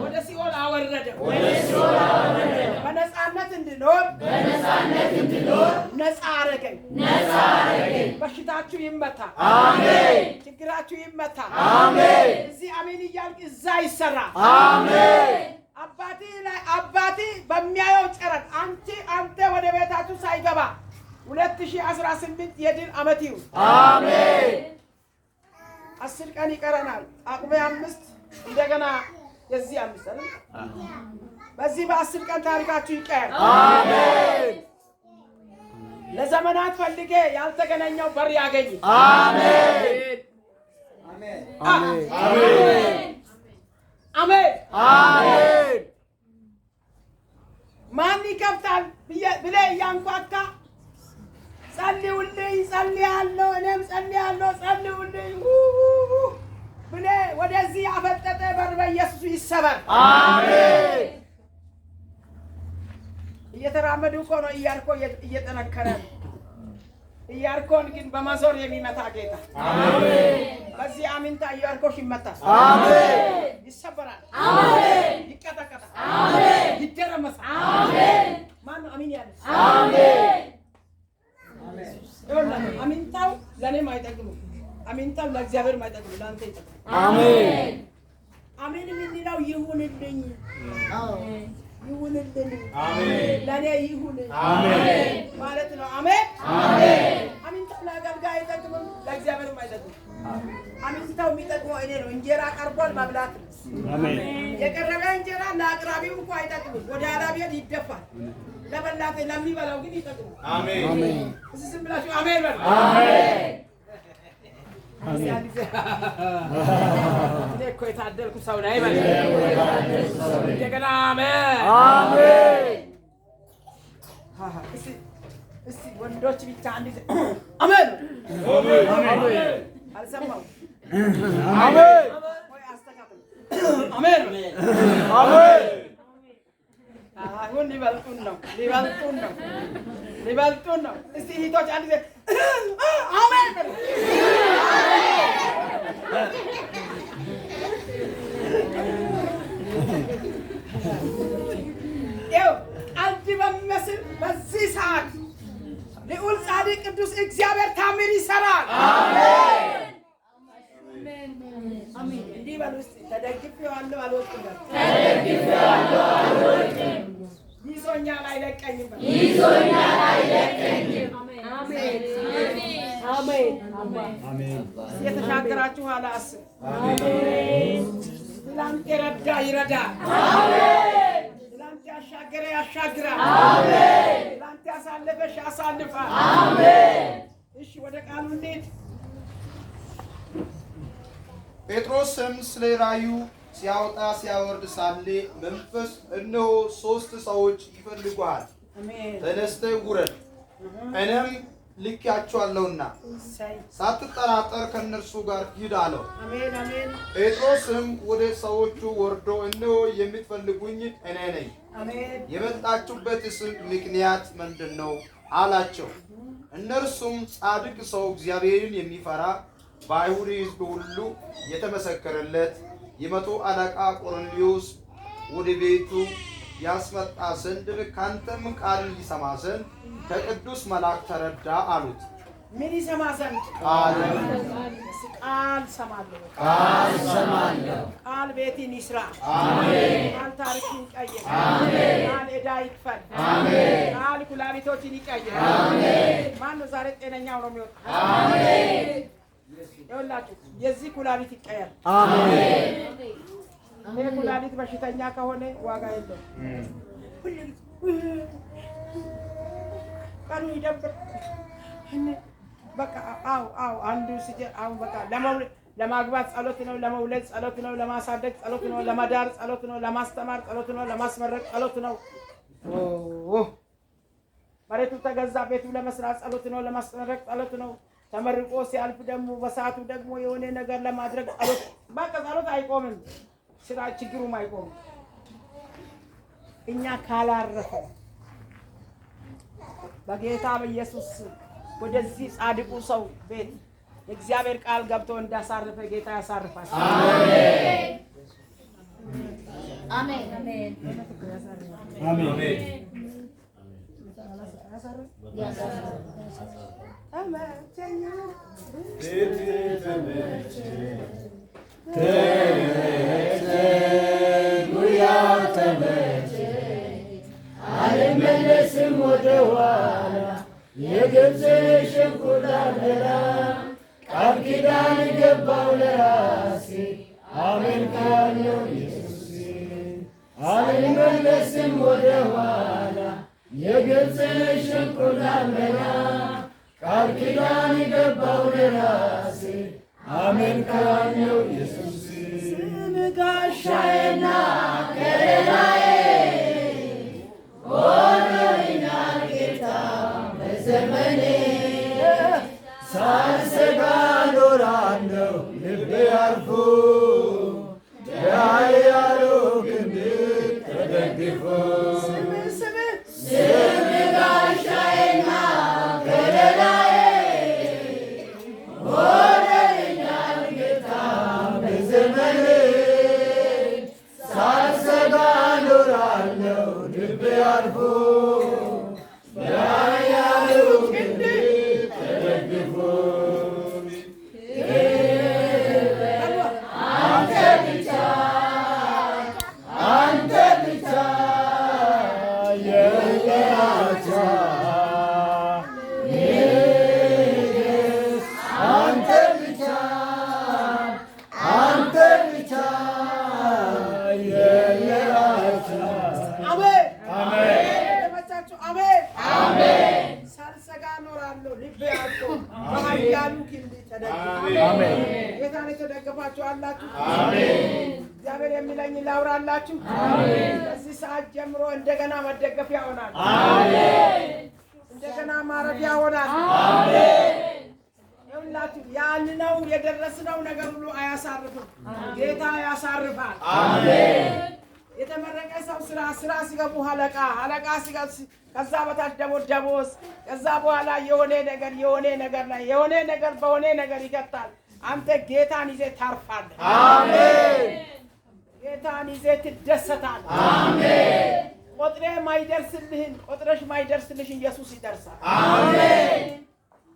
ወደ ሲኦል አወረደው በነፃነት እንድኖር ነፃ አረገኝ። በሽታችሁ ይመታ አሜን። ችግራችሁ ይመታ አሜን። እዚህ አሜን እያልክ እዛ ይሰራ አሜን። አባቴ በሚያየው ጨረር አንተ ወደ ቤታችሁ ሳይገባ 2018 የድል ዓመት ይሁን አሜን። 10 ቀን ይቀረናል። ጳጉሜ 5 እንደገና የዚህ 5 አይደል? በዚህ በ10 ቀን ታሪካችሁ ይቀየር አሜን። ለዘመናት ፈልጌ ያልተገናኘው በር ያገኝ አሜን። አሜን። ማን ይከፍታል ብለህ እያንኳካ ጸልዩልኝ፣ ጸልያለሁ፣ እኔም ጸልያለሁ፣ ጸልዩልኝ ብለህ ወደዚህ ያፈጠጠ በር በኢየሱስ ይሰበር አሜን። እየተራመዱ እኮ ነው። ኢያሪኮ እየጠነከረ ነው። ኢያሪኮን ግን በመዞር የሚመታ ጌታ አሜን። በዚህ አሜንታ ኢያሪኮሽ ይመታል አሜን። ይሰበራል አሜን። ይቀጠቀጣል አሜን። ይደረመሳል አሜን። ማን ነው አሜን ያለ አሜን። አሜንታው ለኔም አይጠቅምም። አሜንታው ለእግዚአብሔር አይጠቅምም፣ ለአንተ ይጠቅማል አሜን። አሜን የምንለው ይሁንልኝ ይሁንልኝ አሜን። ለኔ ይሁን አሜን ማለት ነው አሜን። አሜን። አሜንታው ለአገልጋይ አይጠቅምም፣ ለእግዚአብሔር አይጠቅምም። በሽታው የሚጠቅመው እኔ ነው። እንጀራ ቀርቧል መብላት ነው። አሜን። የቀረበ እንጀራ ለአቅራቢው እንኳ አይጠቅምም። ወደ አላቤት ይደፋል። ለበላተ ለሚበላው ግን ይጠቅማል። አሜን። አሜን። እዚህ ዝም ብላችሁ አሜን በሉ። አሜን። እኔ እኮ የታደልኩ ሰው ነኝ በሉ። እንደገና አሜን። አሜን። እስቲ ወንዶች ብቻ አንድ ጊዜ አሜን። አሜን። አልሰማሁም። አሜን። ወይ አስተካክሉ። አሜን። አሜን። አሁን ሊበልጡን ነው። እስቲ እህቶች አንድ ጊዜ አሜን በሉ። ይኸው አንድ በሚመስል በዚህ ሰዓት ልዑል ጻድቅ ቅዱስ እግዚአብሔር ታምር ይሰራል። አሜን። እንዲህ በሉ እስቲ ተደግፌዋለሁ አልወድቅም። ይዞኛል አይለቀኝም። አሜን። የተሻገራችሁ ኋላ አስብ። ትላንት የረዳ ይረዳል። ትላንት ያሻገረ ያሻግራል። ትላንት ያሳለፈሽ ያሳልፋል። እሺ ወደ ቃሉ እንሂድ። ጴጥሮስም ስለ ራእዩ ሲያወጣ ሲያወርድ ሳለ መንፈስ እነሆ 3 ሰዎች ይፈልጉሃል፣ ተነስተህ ውረድ፣ እኔም ልኬአቸዋለሁና ሳትጠራጠር ከእነርሱ ጋር ሂድ አለው። ጴጥሮስም ወደ ሰዎቹ ወርዶ እነሆ የምትፈልጉኝ እኔ ነኝ፣ የመጣችሁበትስ ምክንያት ምንድን ነው አላቸው። እነርሱም ጻድቅ ሰው እግዚአብሔርን የሚፈራ በአይሁድ ሕዝብ ሁሉ የተመሰከረለት የመቶ አለቃ ቆርኔሌዎስ ወደ ቤቱ ያስመጣ ዘንድ ካንተም ቃል ይሰማ ዘንድ ከቅዱስ መልአክ ተረዳ አሉት። ምን ይሰማ ዘንድ? ቃል ሰማለሁ። ቃል ቤትን ይስራ። ቃል ታሪክን ይቀይር። ቃል ዕዳ ይክፈል። ቃል ኩላሊቶችን ይቀይር። ማነው ዛሬ ጤነኛው ነው የሚወጣ? ይኸውላችሁ የዚህ ኩላሊት ይቀየር። ይሄ ኩላሊት በሽተኛ ከሆነ ዋጋ የለውም። ቀኑ ይደብር። በቃ አንዱ አሁን በቃ ለማግባት ጸሎት ነው፣ ለመውለድ ጸሎት ነው፣ ለማሳደግ ጸሎት ነው፣ ለመዳር ጸሎት ነው፣ ለማስተማር ጸሎት ነው፣ ለማስመረቅ ጸሎት ነው። መሬቱ ተገዛ ቤቱ ለመስራት ጸሎት ነው፣ ለማስመረቅ ጸሎት ነው። ተመርቆ ሲያልፍ ደግሞ በሰዓቱ ደግሞ የሆነ ነገር ለማድረግ ጸሎት። በቃ ጸሎት አይቆምም፣ ስራ ችግሩም አይቆምም። እኛ ካላረፈ በጌታ በኢየሱስ ወደዚህ ጻድቁ ሰው ቤት የእግዚአብሔር ቃል ገብቶ እንዳሳረፈ ጌታ ያሳርፋል። አሜን። አልመለስም ወደ ኋላ የግብፅ ሽንኩር አደራ ቃል ኪዳን ገባው ለራሴ አሜን ካለው ኢየሱሴ። አልመለስም ወደ ኋላ የግብፅ ሽንኩር አደራ ቃል ኪዳን ገባው ለራሴ አሜን ካለው ኢየሱሴ። ስም ጋሻዬና ከለላዬ ሆኖኛል ጌታ በዘመኔ ሳልሰጋ እኖራለሁ ልቤ አርፎ በኃያሉ ክንድ ተደግፎ። ስም ጋሻዬና ከለላዬ ሆኖኛል ጌታ በዘመኔ ሳልሰጋ እኖራለሁ ልቤ አርፎ በኃያሉ ክንድ ተደግፎ። አንተ ብቻ እፈራለሁ። ልቤ አልቆ በኃያሉ ክንድ ተደግፎ ጌታን የተደገፋችሁ አላችሁ። እግዚአብሔር የሚለኝ ላውራላችሁ። ከዚህ ሰዓት ጀምሮ እንደገና መደገፊያ ይሆናል። እንደገና ማረፊያ ይሆናል። ይኸውላችሁ ያልነው የደረስነው ነገር ሁሉ አያሳርፍም። ጌታ ያሳርፋል። የተመረቀ ሰው ስራ ሲገቡ አለቃ ሲገቡ ከዛ በታች ደሞዝ ከዛ በኋላ የሆነ ነገር በሆነ ነገር ይከታል። አንተ ጌታን ይዘህ ታርፋለህ። አሜን። ጌታን ይዘህ ትደሰታለህ። አሜን። ቆጥረሽ ማይደርስልሽን ኢየሱስ ይደርሳል። አሜን።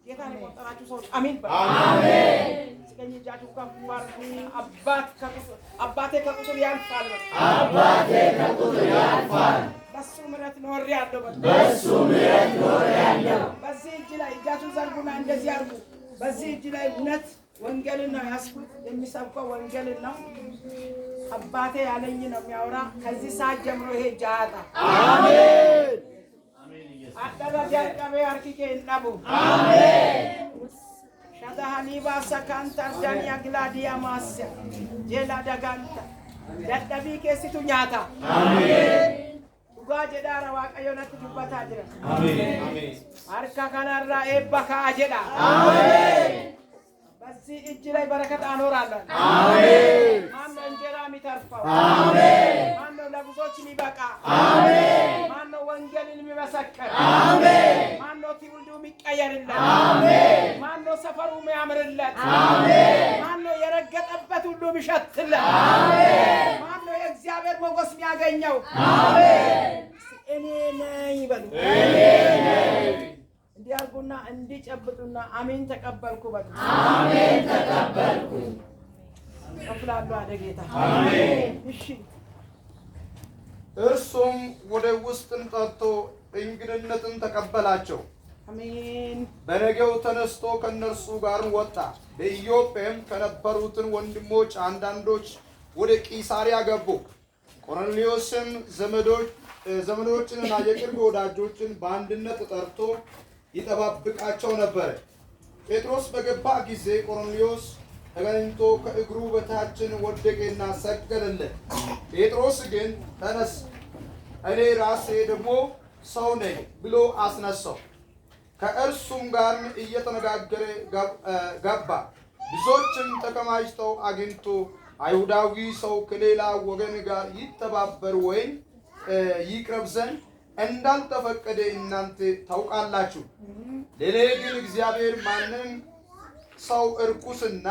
ጌታን የቆጠራችሁ ሰዎች አሜን በሉ። አሜን። እስከኝ እጃችሁ ከፍ አድርጉ። አባቴ ከቁጥር ያልፋል በሉ። አባቴ ከቁጥር ያልፋል። በሱ ምሕረት ኖሬአለሁ በሉ። በሱ ምሕረት ኖሬአለሁ። በዚህ እጅ ላይ እጃችሁን ዘርጉና እንደዚህ አድርጉ። በዚህ እጅ ላይ እውነት ወንጌልን ነው ያስኩት። የሚሰብከው ወንጌልን ነው። አባቴ ያለኝ ነው የሚያወራ። ከዚህ ሰዓት ጀምሮ ይሄ እጅ አያጣም። አሜን። አደረጃ ቀበ አርኪኬ እንጣቡ አሜን። ሻዳሃኒ ባሰካንታ ዳንያ ግላዲያ ማስያ ጄላ ዳጋንታ ዳዳቢ ከሲቱ ኛታ አሜን። ዱጋ ጀዳራ ዋቀዮነት ዱባታ ጅራ አሜን። አርካ ካናራ ኤባካ አጀዳ አሜን። በዚህ እጅ ላይ በረከት አኖራለሁ። አሜን። ማነው እንጀራ የሚተርፈው? አሜን። ማነው ለብዙዎች የሚበቃ? አሜን። ማነው ወንጌልን የሚመሰክር? አሜን። ማነው ትውልዱ የሚቀየርለት? አሜን። ማነው ሰፈሩ የሚያምርለት? አሜን። ማነው የረገጠበት ሁሉ የሚሸትለት? አሜን። ማነው የእግዚአብሔር ሞገስ የሚያገኘው? አሜን። እኔ ነኝ በሉ። እኔ ነኝ እንዲያርጉና እንዲጨብጡና አሜን ተቀበልኩ በሉ። አሜን ተቀበልኩ ከፍላለሁ አለ ጌታ። አሜን። እሺ እርሱም ወደ ውስጥን ጠርቶ እንግድነትን ተቀበላቸው። አሜን። በነገው ተነስቶ ከእነርሱ ጋር ወጣ። በኢዮጴም ከነበሩትን ወንድሞች አንዳንዶች ወደ ቂሳርያ ገቡ። ቆርኔሌዎስም ዘመዶችንና የቅርብ ወዳጆችን በአንድነት ጠርቶ ይጠባብቃቸው ነበር። ጴጥሮስ በገባ ጊዜ ቆርኔሌዎስ ተገኝቶ ከእግሩ በታችን ወደቀና ሰገደለት። ጴጥሮስ ግን ተነስ፣ እኔ ራሴ ደግሞ ሰው ነኝ ብሎ አስነሳው። ከእርሱም ጋር እየተነጋገረ ገባ። ብዙዎችም ተከማችተው አግኝቶ አይሁዳዊ ሰው ከሌላ ወገን ጋር ይተባበር ወይም ይቅረብ ዘንድ እንዳልተፈቀደ እናንተ ታውቃላችሁ። ለኔ ግን እግዚአብሔር ማንም ሰው እርኩስና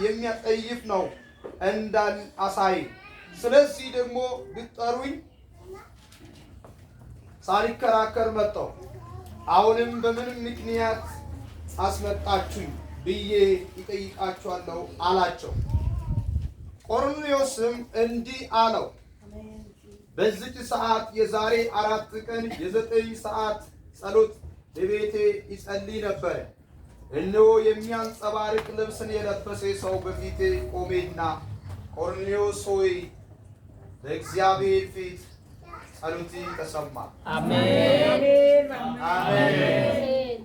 የሚያጠይፍ ነው እንዳል አሳይ። ስለዚህ ደግሞ ብትጠሩኝ ሳልከራከር መጣሁ። አሁንም በምን ምክንያት አስመጣችሁኝ ብዬ ይጠይቃችኋለሁ አላቸው። ቆርኔሌዎስም እንዲህ አለው፣ በዚች ሰዓት የዛሬ 4 ቀን የ9 ሰዓት ጸሎት በቤቴ ይጸልይ ነበር። እነሆ የሚያንጸባርቅ ልብስን የለበሰ ሰው በፊቴ ቆሜና ቆርኔሌዎስ ሆይ በእግዚአብሔር ፊት ጸሎት ተሰማ። አሜን አሜን።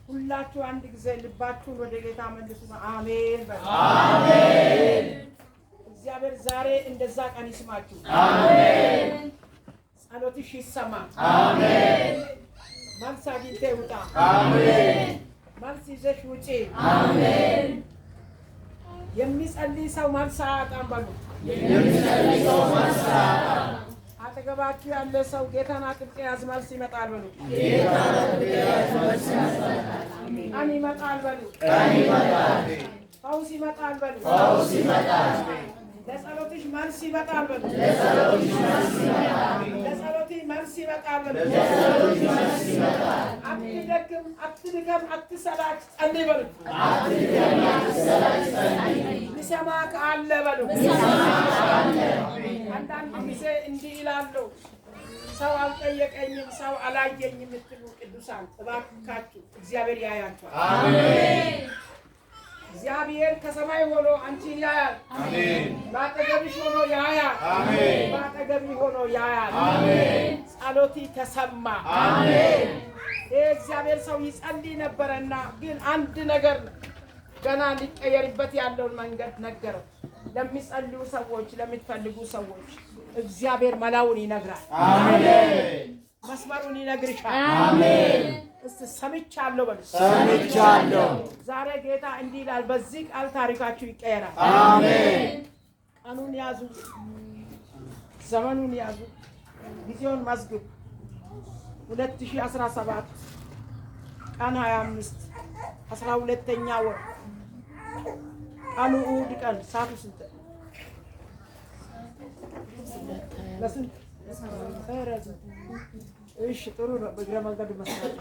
ሁላችሁ አንድ ጊዜ ልባችሁን ወደ ጌታ መልሱ። አሜን አሜን። እግዚአብሔር ዛሬ እንደዛ ቀን ይስማችሁ። አሜን። ጸሎትሽ ይሰማ። አሜን። መልስ አግኝተህ ውጣ። አሜን። መልስ ይዘሽ ውጪ። አሜን። የሚጸልይ ሰው መልስ አያጣም በሉ። የሚጸልይ ሰው መልስ አያጣም። አጠገባችሁ ያለ ሰው ጌታን አጥብቄ ያዝ፣ መልስ ይመጣል በሉ። ጌታን አጥብቄ ያዝ፣ መልስ ይመጣል። ቀን ይመጣል በሉ። ቀን ይመጣል። ፈውስ ይመጣል በሉ። ፈውስ ይመጣል። ለጸሎትሽ መልስ ይመጣል በሉ። ለጸሎትሽ መልስ ይመጣል። ለጸሎትሽ መልስ ይመጣል በሉ። ለጸሎትሽ መልስ ይመጣል። አትደክም፣ አትድከም፣ አትሰላች፣ ጸልይ በሉ። አትድከም፣ አትሰላች፣ ጸልይ። ልሰማህ አለ በሉ። ልሰማህ አለ። አንዳንድ ጊዜ እንዲህ ይላሉ፣ ሰው አልጠየቀኝም፣ ሰው አላየኝም የምትሉ ቅዱሳን እባካችሁ እግዚአብሔር ያያችኋል። አሜን። እግዚአብሔር ከሰማይ ሆኖ አንቺን ያያል። አሜን። በአጠገብሽ ሆኖ ያያል። አሜን። በአጠገብሽ ሆኖ ያያል። አሜን። ጸሎቲ ተሰማ። አሜን። እግዚአብሔር ሰው ይጸልይ ነበረና ግን አንድ ነገር ገና ሊቀየርበት ያለውን መንገድ ነገረው። ለሚጸልዩ ሰዎች፣ ለሚፈልጉ ሰዎች እግዚአብሔር መላውን ይነግራል። አሜን። መስመሩን ይነግርሻል። አሜን። እስቲ ሰምቻለሁ በሉ። ሰምቻለሁ። ዛሬ ጌታ እንዲህ ይላል፣ በዚህ ቃል ታሪካችሁ ይቀየራል። አሜን። ቀኑን ያዙ፣ ዘመኑን ያዙ፣ ጊዜውን መዝግቡ። 2017 ቀን 25 12ኛ ወር ቀኑ እሑድ ቀን ሰዓቱ ስንት? ለስንት? እሺ ጥሩ ነው። በእግረ መንገዱ መስራት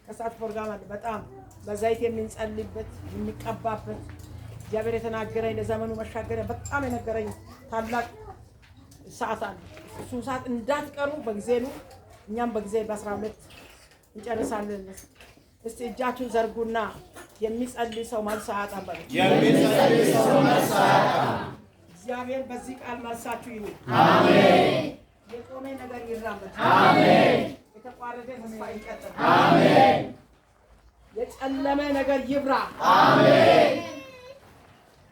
ከሰዓት ፕሮግራም አለ። በጣም በዘይት የምንጸልይበት የሚቀባበት እግዚአብሔር የተናገረኝ ለዘመኑ መሻገሪያ በጣም የነገረኝ ታላቅ ሰዓት አለ። እሱን ሰዓት እንዳትቀሩ በጊዜ ነው። እኛም በጊዜ በ12 እንጨርሳለን። እስቲ እጃችሁን ዘርጉና የሚጸልይ ሰው መልስ አያጣም በሉ። የሚጸልይ ሰው መልስ አያጣም። እግዚአብሔር በዚህ ቃል መልሳችሁ ይሁን። አሜን። የቆመ ነገር ይራመድ። አሜን። የተቋረጠ ተስፋ ይቀጥል። አሜን። የጨለመ ነገር ይብራ። አሜን።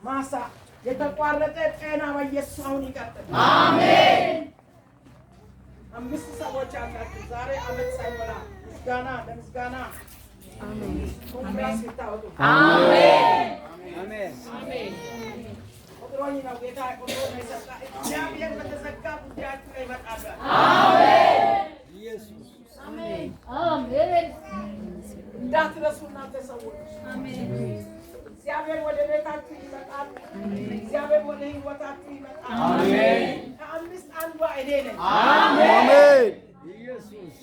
ማሳ የተቋረጠ ጤና በኢየሱስ አሁን ይቀጥል። አሜን። 5 ሰዎች አላችሁ ዛሬ ዓመት ሳይሞላ ምስጋና ለምስጋና ኮንግሬስ ብታወጡ አሜን። አሜን። ቁጥሮኝ ነው ጌታ ቁጥሮ ነው የሰጣ። እግዚአብሔር በተዘጋ ጉዳያችሁ ላይ ይመጣል። አሜን። ኢየሱስ አሜን። እንዳትረሱ እናንተ ሰዎች። እግዚአብሔር ወደ ቤታችሁ ይመጣል። እግዚአብሔር ወደ ህይወታችሁ ይመጣል። አሜን። ከ5 አንዷ እኔ ነኝ። አሜን። ኢየሱስ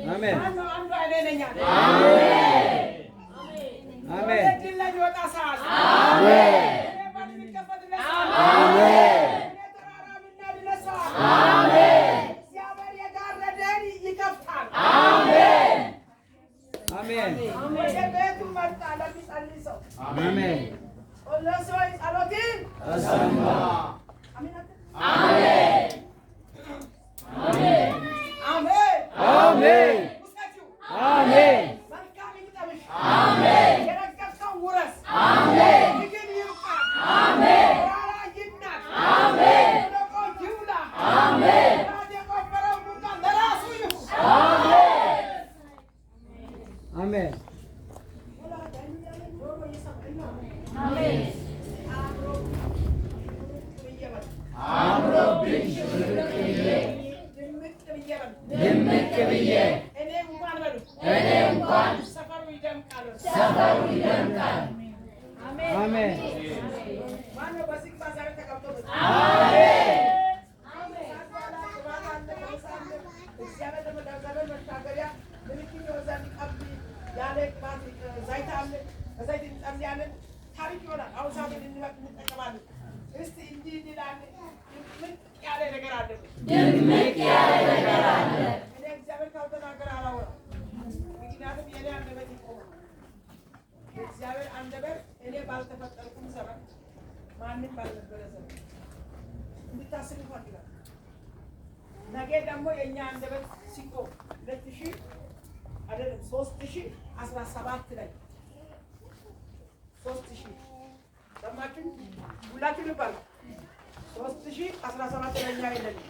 አሜን። አንዷ እኔ ነኝ አለ። አሜን። ድል ላይ ይወጣ ሰዓት አሜን። እግዚአብሔር የጋረደን ይከፍታል። አሜን። ወደ ቤቱ መጣ ለሚጸልይ ሰው አሜን። ለሰው ጸሎትን ተሰማ። አሜን አሜን። አሜን አሜን። ውሰጂው። አሜን። መልካም ይግጠምሽ። አሜን። የረገጥከው ውረስ። አሜን። ምግብ ይብቃ። አሜን። ተራራ ይናድ። አሜን። ሸለቆ ይሙላ። አሜን። ጠላት የቆፈረው ጉድጓድ ለራሱ ይሁን። አሜን። አምሮብኝ ሽብርቅ ብዬ ድምቅ ብዬ እኔ እንኳን በሉ ሰፈሩ ይደምቃል። አሜን። ማነው በዚህ ዛሬ ተቀምጦ እግዚአብሔር ደግሞ ለዘመን መሻገሪያ ምልክት ይወዛል። ቀብ ያለ ቅባት ዘይት አለ። በዘይት እንጸልያለን። ታሪክ ይሆናል። አሁን ሰዓት እንጠቀማለን። እስቲ እንዲህ እንላለን። ድምቅ ያለ ነገር አለ። ድምቅ ያለ ነገር አለ። እኔ እግዚአብሔር ካልተናገረ አላወራም። ምክንያቱም የኔ አንደበት ይቆማል። የእግዚአብሔር አንደበት እኔ ባልተፈጠርኩም ዘመን ማንም ባልነበረ ዘመን እንድታስብ ይፈልጋል። ነገ ደግሞ የእኛ አንደበት ሲቆም 2000 አይደለም 3017 ላይ 3000 ሰማችሁ? ሁላችሁ ልባል 3017 ላይ እኛ የለንም።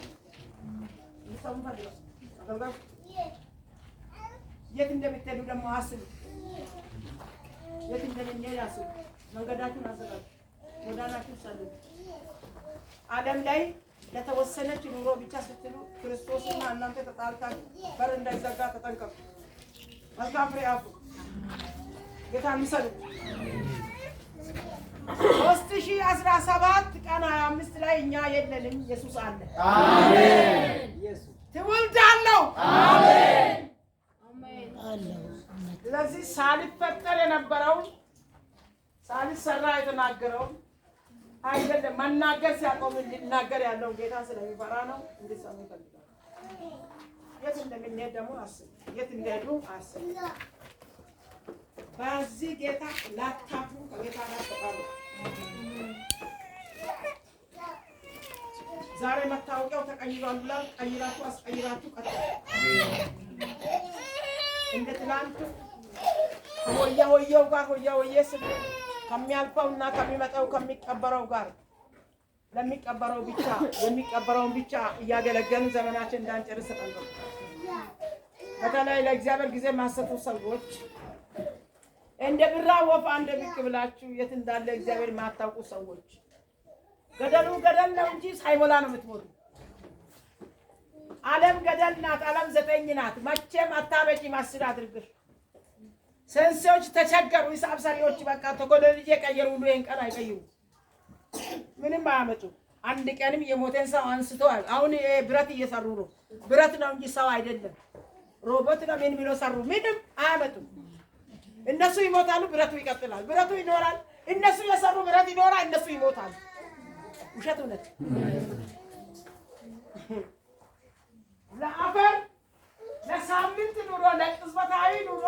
ይሰሙ ፈልጋል። አገልጋዮች የት እንደምትሄዱ ደግሞ አስቡ። የት እንደምንሄድ አስቡ። መንገዳችሁን አዘጋጁ። ጎዳናችሁን ሰልሉ። ዓለም ላይ ለተወሰነች ኑሮ ብቻ ስትሉ ክርስቶስና እናንተ ተጣልታችሁ በር እንዳይዘጋ ተጠንቀቁ። መልካም ፍሬ አፍሩ። ጌታን ምሰሉ። 3017 ቀን 25 ላይ እኛ የለንም። ኢየሱስ አለ። አሜን። ትውልድ አለው። አሜን። ስለዚህ ሳልፈጠር የነበረው ሳልሰራ የተናገረው አይደለም። መናገር ሲያቆም ሊናገር ያለው ጌታ ስለሚፈራ ነው። እንድትሰሙ ይፈልጋል። የት እንደምንሄድ ደግሞ አስብ። የት እንደሄዱ አስብ። በዚህ ጌታ ላታፍሩ ከጌታ ጋር ተጣሉ። ዛሬ መታወቂያው ተቀይሯል ብላ ቀይራችሁ አስቀይራችሁ ቀጥሉ። እንደ ትናንቱ ሆያ ሆያው ጋር ሆያ ሆዬ ስል ከሚያልፈውና ከሚመጣው ከሚቀበረው ጋር ለሚቀበረው ብቻ የሚቀበረውን ብቻ እያገለገልን ዘመናችን እንዳንጨርስ ነው። በተለይ ለእግዚአብሔር ጊዜ ማሰጡ ሰዎች እንደ ብራ ወፍ አንድ ብቅ ብላችሁ የት እንዳለ እግዚአብሔር ማታውቁ ሰዎች ገደሉ ገደል ነው እንጂ ሳይሞላ ነው የምትሞቱ። ዓለም ገደል ናት። ዓለም 9 ናት። መቼም አታበቂም። 10 አድርግሽ። ሰንሴዎች ተቸገሩ። ሂሳብ ሰሪዎች በቃ ቴክኖሎጂ የቀየሩ ሁሉ ይሄን ቀን አይቀይሩ። ምንም አያመጡ። አንድ ቀንም የሞተን ሰው አንስተዋል። አሁን ብረት እየሰሩ ነው። ብረት ነው እንጂ ሰው አይደለም። ሮቦት ነው ምን ብሎ ሰሩ። ምንም አያመጡም። እነሱ ይሞታሉ፣ ብረቱ ይቀጥላል። ብረቱ ይኖራል። እነሱ የሰሩ ብረት ይኖራል፣ እነሱ ይሞታሉ። ውሸት እውነት ለአፈር ለሳምንት ኑሮ ለቅጽበታዊ ኑሮ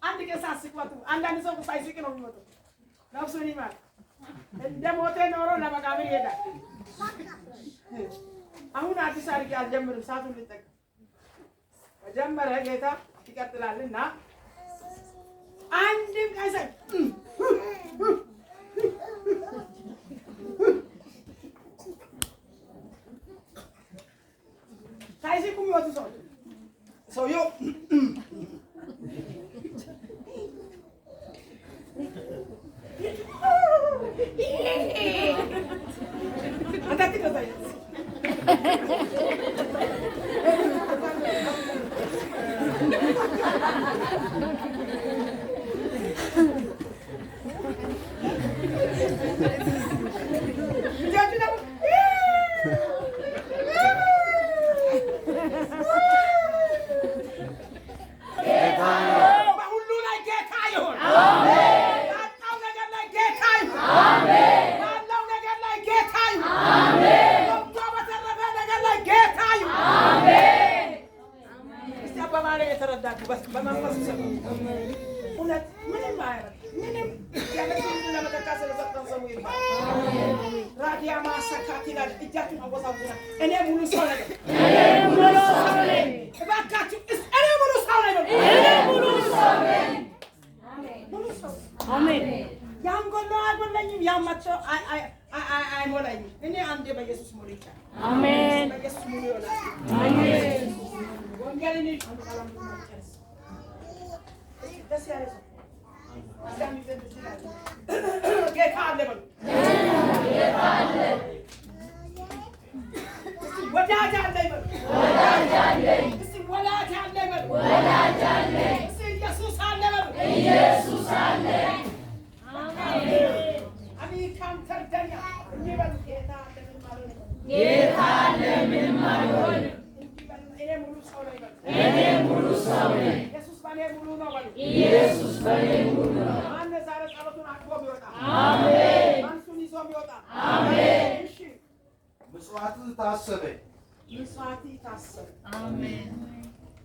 አንድ ቀን ሳስቅበቱ አንዳንድ ሰው ሳይስቅ ነው የሚሞተው። ነፍሱን ይማር። እንደ ሞተ ኖሮ ለመቃብር ይሄዳል። አሁን አዲስ አድርጌ አልጀምርም። ሰዓቱን ልጠቀም ጀመረ ጌታ ይቀጥላልና አንድም ቀን ሳይስቁ የሚወጡ ሰውዬው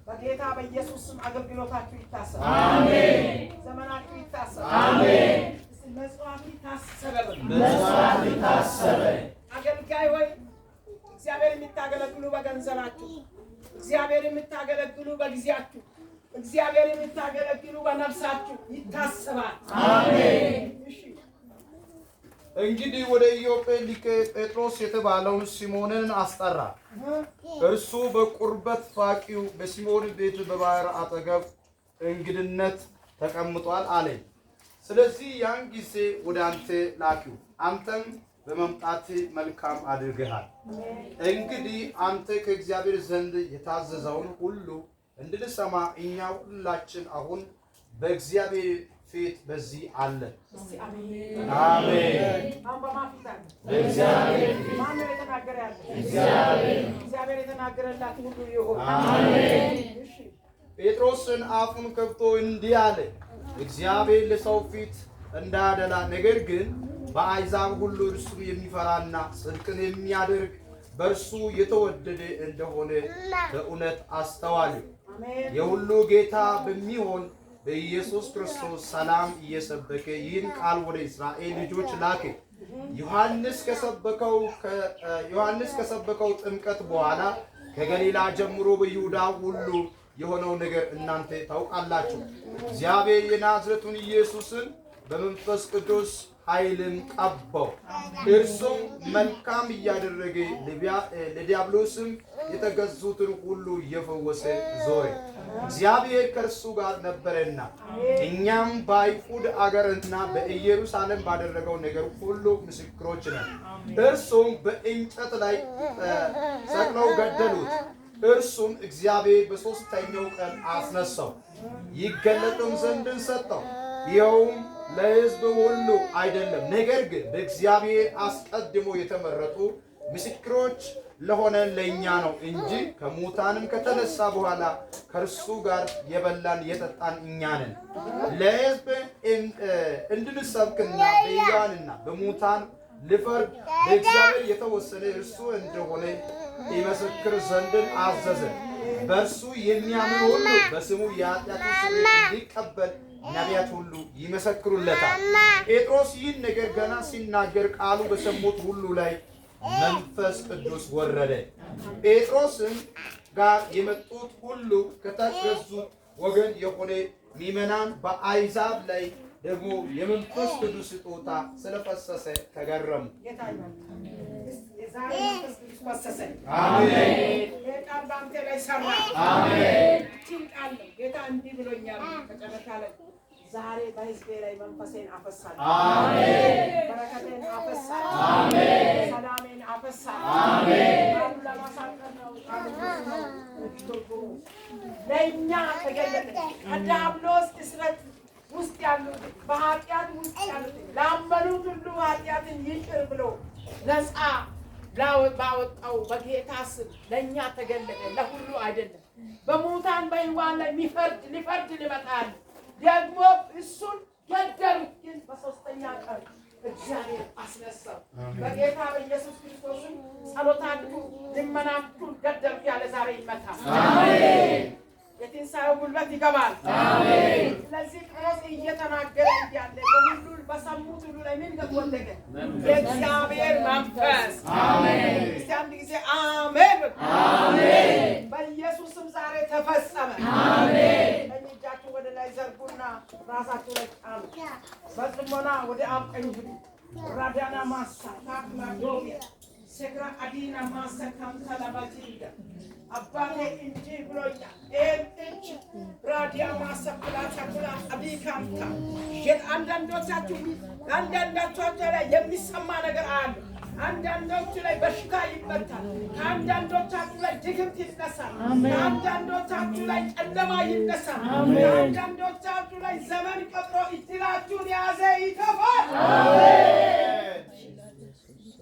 በጌታ በኢየሱስ ስም አገልግሎታችሁ ይታሰብ። አሜን። ዘመናችሁ ይታሰብ። አሜን። መስዋዕቱ ይታሰብ። መስዋዕቱ ይታሰብ። አገልጋይ ወይ እግዚአብሔር የምታገለግሉ በገንዘባችሁ፣ እግዚአብሔር የምታገለግሉ በጊዜያችሁ፣ እግዚአብሔር የምታገለግሉ በነፍሳችሁ ይታሰባል። አሜን። እሺ እንግዲህ ወደ ኢዮጴ ሊቀ ጴጥሮስ የተባለውን ሲሞንን አስጠራ። እርሱ በቁርበት ፋቂው በሲሞን ቤት በባህር አጠገብ እንግድነት ተቀምጧል አለኝ። ስለዚህ ያን ጊዜ ወደ አንተ ላኪው፣ አንተም በመምጣት መልካም አድርገሃል። እንግዲህ አንተ ከእግዚአብሔር ዘንድ የታዘዘውን ሁሉ እንድንሰማ እኛ ሁላችን አሁን በእግዚአብሔር ፊት በዚህ አለ። አሜን አሜን። ማነው የተናገረ ያለ? እግዚአብሔር የተናገረላት ሁሉ ይሁን። አሜን። ጴጥሮስን አፉን ከፍቶ እንዲህ አለ፣ እግዚአብሔር ለሰው ፊት እንዳደላ ነገር ግን በአሕዛብ ሁሉ እርሱን የሚፈራና ጽድቅን የሚያደርግ በእርሱ የተወደደ እንደሆነ በእውነት አስተዋልሁ። የሁሉ ጌታ በሚሆን በኢየሱስ ክርስቶስ ሰላም እየሰበከ ይህን ቃል ወደ እስራኤል ልጆች ላከ። ዮሐንስ ከሰበከው ጥምቀት በኋላ ከገሊላ ጀምሮ በይሁዳ ሁሉ የሆነው ነገር እናንተ ታውቃላችሁ። እግዚአብሔር የናዝሬቱን ኢየሱስን በመንፈስ ቅዱስ ኃይልን ቀባው። እርሱም መልካም እያደረገ ለዲያብሎስም የተገዙትን ሁሉ እየፈወሰ ዞረ። እግዚአብሔር ከእርሱ ጋር ነበረና እኛም በአይሁድ አገርና በኢየሩሳሌም ባደረገው ነገር ሁሉ ምስክሮች ነን። እርሱም በእንጨት ላይ ሰቅለው ገደሉት። እርሱም እግዚአብሔር በሦስተኛው ቀን አስነሳው፣ ይገለጥም ዘንድ ሰጠው። ይኸውም ለሕዝብ ሁሉ አይደለም፣ ነገር ግን በእግዚአብሔር አስቀድሞ የተመረጡ ምስክሮች ለሆነ ለእኛ ነው እንጂ ከሙታንም ከተነሳ በኋላ ከእርሱ ጋር የበላን የጠጣን እኛ ነን። ለሕዝብ እንድንሰብክና በሕያዋንና በሙታን ልፈርድ በእግዚአብሔር የተወሰነ እርሱ እንደሆነ ይመሰክር ዘንድ አዘዘ። በእርሱ የሚያምን ሁሉ በስሙ የኃጢአቱን ስርየት እንዲቀበል ነቢያት ሁሉ ይመሰክሩለታል። ጴጥሮስ ይህን ነገር ገና ሲናገር ቃሉ በሰሙት ሁሉ ላይ መንፈስ ቅዱስ ወረደ። ጴጥሮስም ጋር የመጡት ሁሉ ከተገዙት ወገን የሆነ ምዕመናን በአሕዛብ ላይ ደግሞ የመንፈስ ቅዱስ ስጦታ ስለፈሰሰ ተገረሙ። አሜን። ቃል በአንተ ላይ ሰራ። አሜን። ቃል ጌታ እንዲህ ብሎኛል መጨረሻ ላይ ዛሬ በሕዝቤ ላይ መንፈሴን አፈሳለሁ። አሜን። በረከቴን አፈሳለሁ። አሜን። ሰላሜን አፈሳለሁ። አሜን። ቃሉን ለማሳጠር ነው። ለእኛ ተገለጠ። ከዲያብሎስ እስረት ውስጥ ያሉት በኃጢአት ውስጥ ያሉት ላመኑት ሁሉ ኃጢአትን ይቅር ብሎ ነፃ ባወጣው በጌታ ስም ለእኛ ተገለጠ። ለሁሉ አይደለም። በሙታን በሕያዋን ላይ ሊፈርድ ሊመጣል። ደግሞ እሱን ገደሉት፣ ግን በሦስተኛ ቀን እግዚአብሔር አስነሳው። በጌታ በኢየሱስ ክርስቶስም ጸሎታችሁ ልመናችሁን ገደልኩ ያለ ዛሬ ይመታል። አሜን። የትንሣኤው ጉልበት ይገባል። አሜን። ስለዚህ ጴጥሮስ እየተናገረ እያለ በሁሉ በሰሙት ሁሉ ላይ ምን ወደቀ? የእግዚአብሔር መንፈስ። አሜን። እስቲ አንድ ጊዜ አሜን። አሜን። በኢየሱስም ዛሬ ተፈጸመ። አሜን። እጃችሁ ወደ ላይ ዘርጉና ራሳችሁ ላይ ጣሉ። በጽሞና ወደ አብ ቀኝ ሂዱ። ራዳና ማሳ ታክላ ዶቢያ ሰግራ አዲና ማሳ ካምታላባቲዳ አባቴ እንጂ ብሎኛል። እጅ ራዲያ ማሳ ፕላቻኩላ አዲካምታ አንዳንዶቻችሁ ላይ የሚሰማ ነገር አለ። አንዳንዶቹ ላይ በሽታ ይመታል። ከአንዳንዶቻችሁ ላይ ድግምት ይነሳል። ከአንዳንዶቻችሁ ላይ ጨለማ ይነሳል። ከአንዳንዶቻችሁ ላይ ዘመን ቀጥሮ እድላችሁን የያዘ ይተፋል።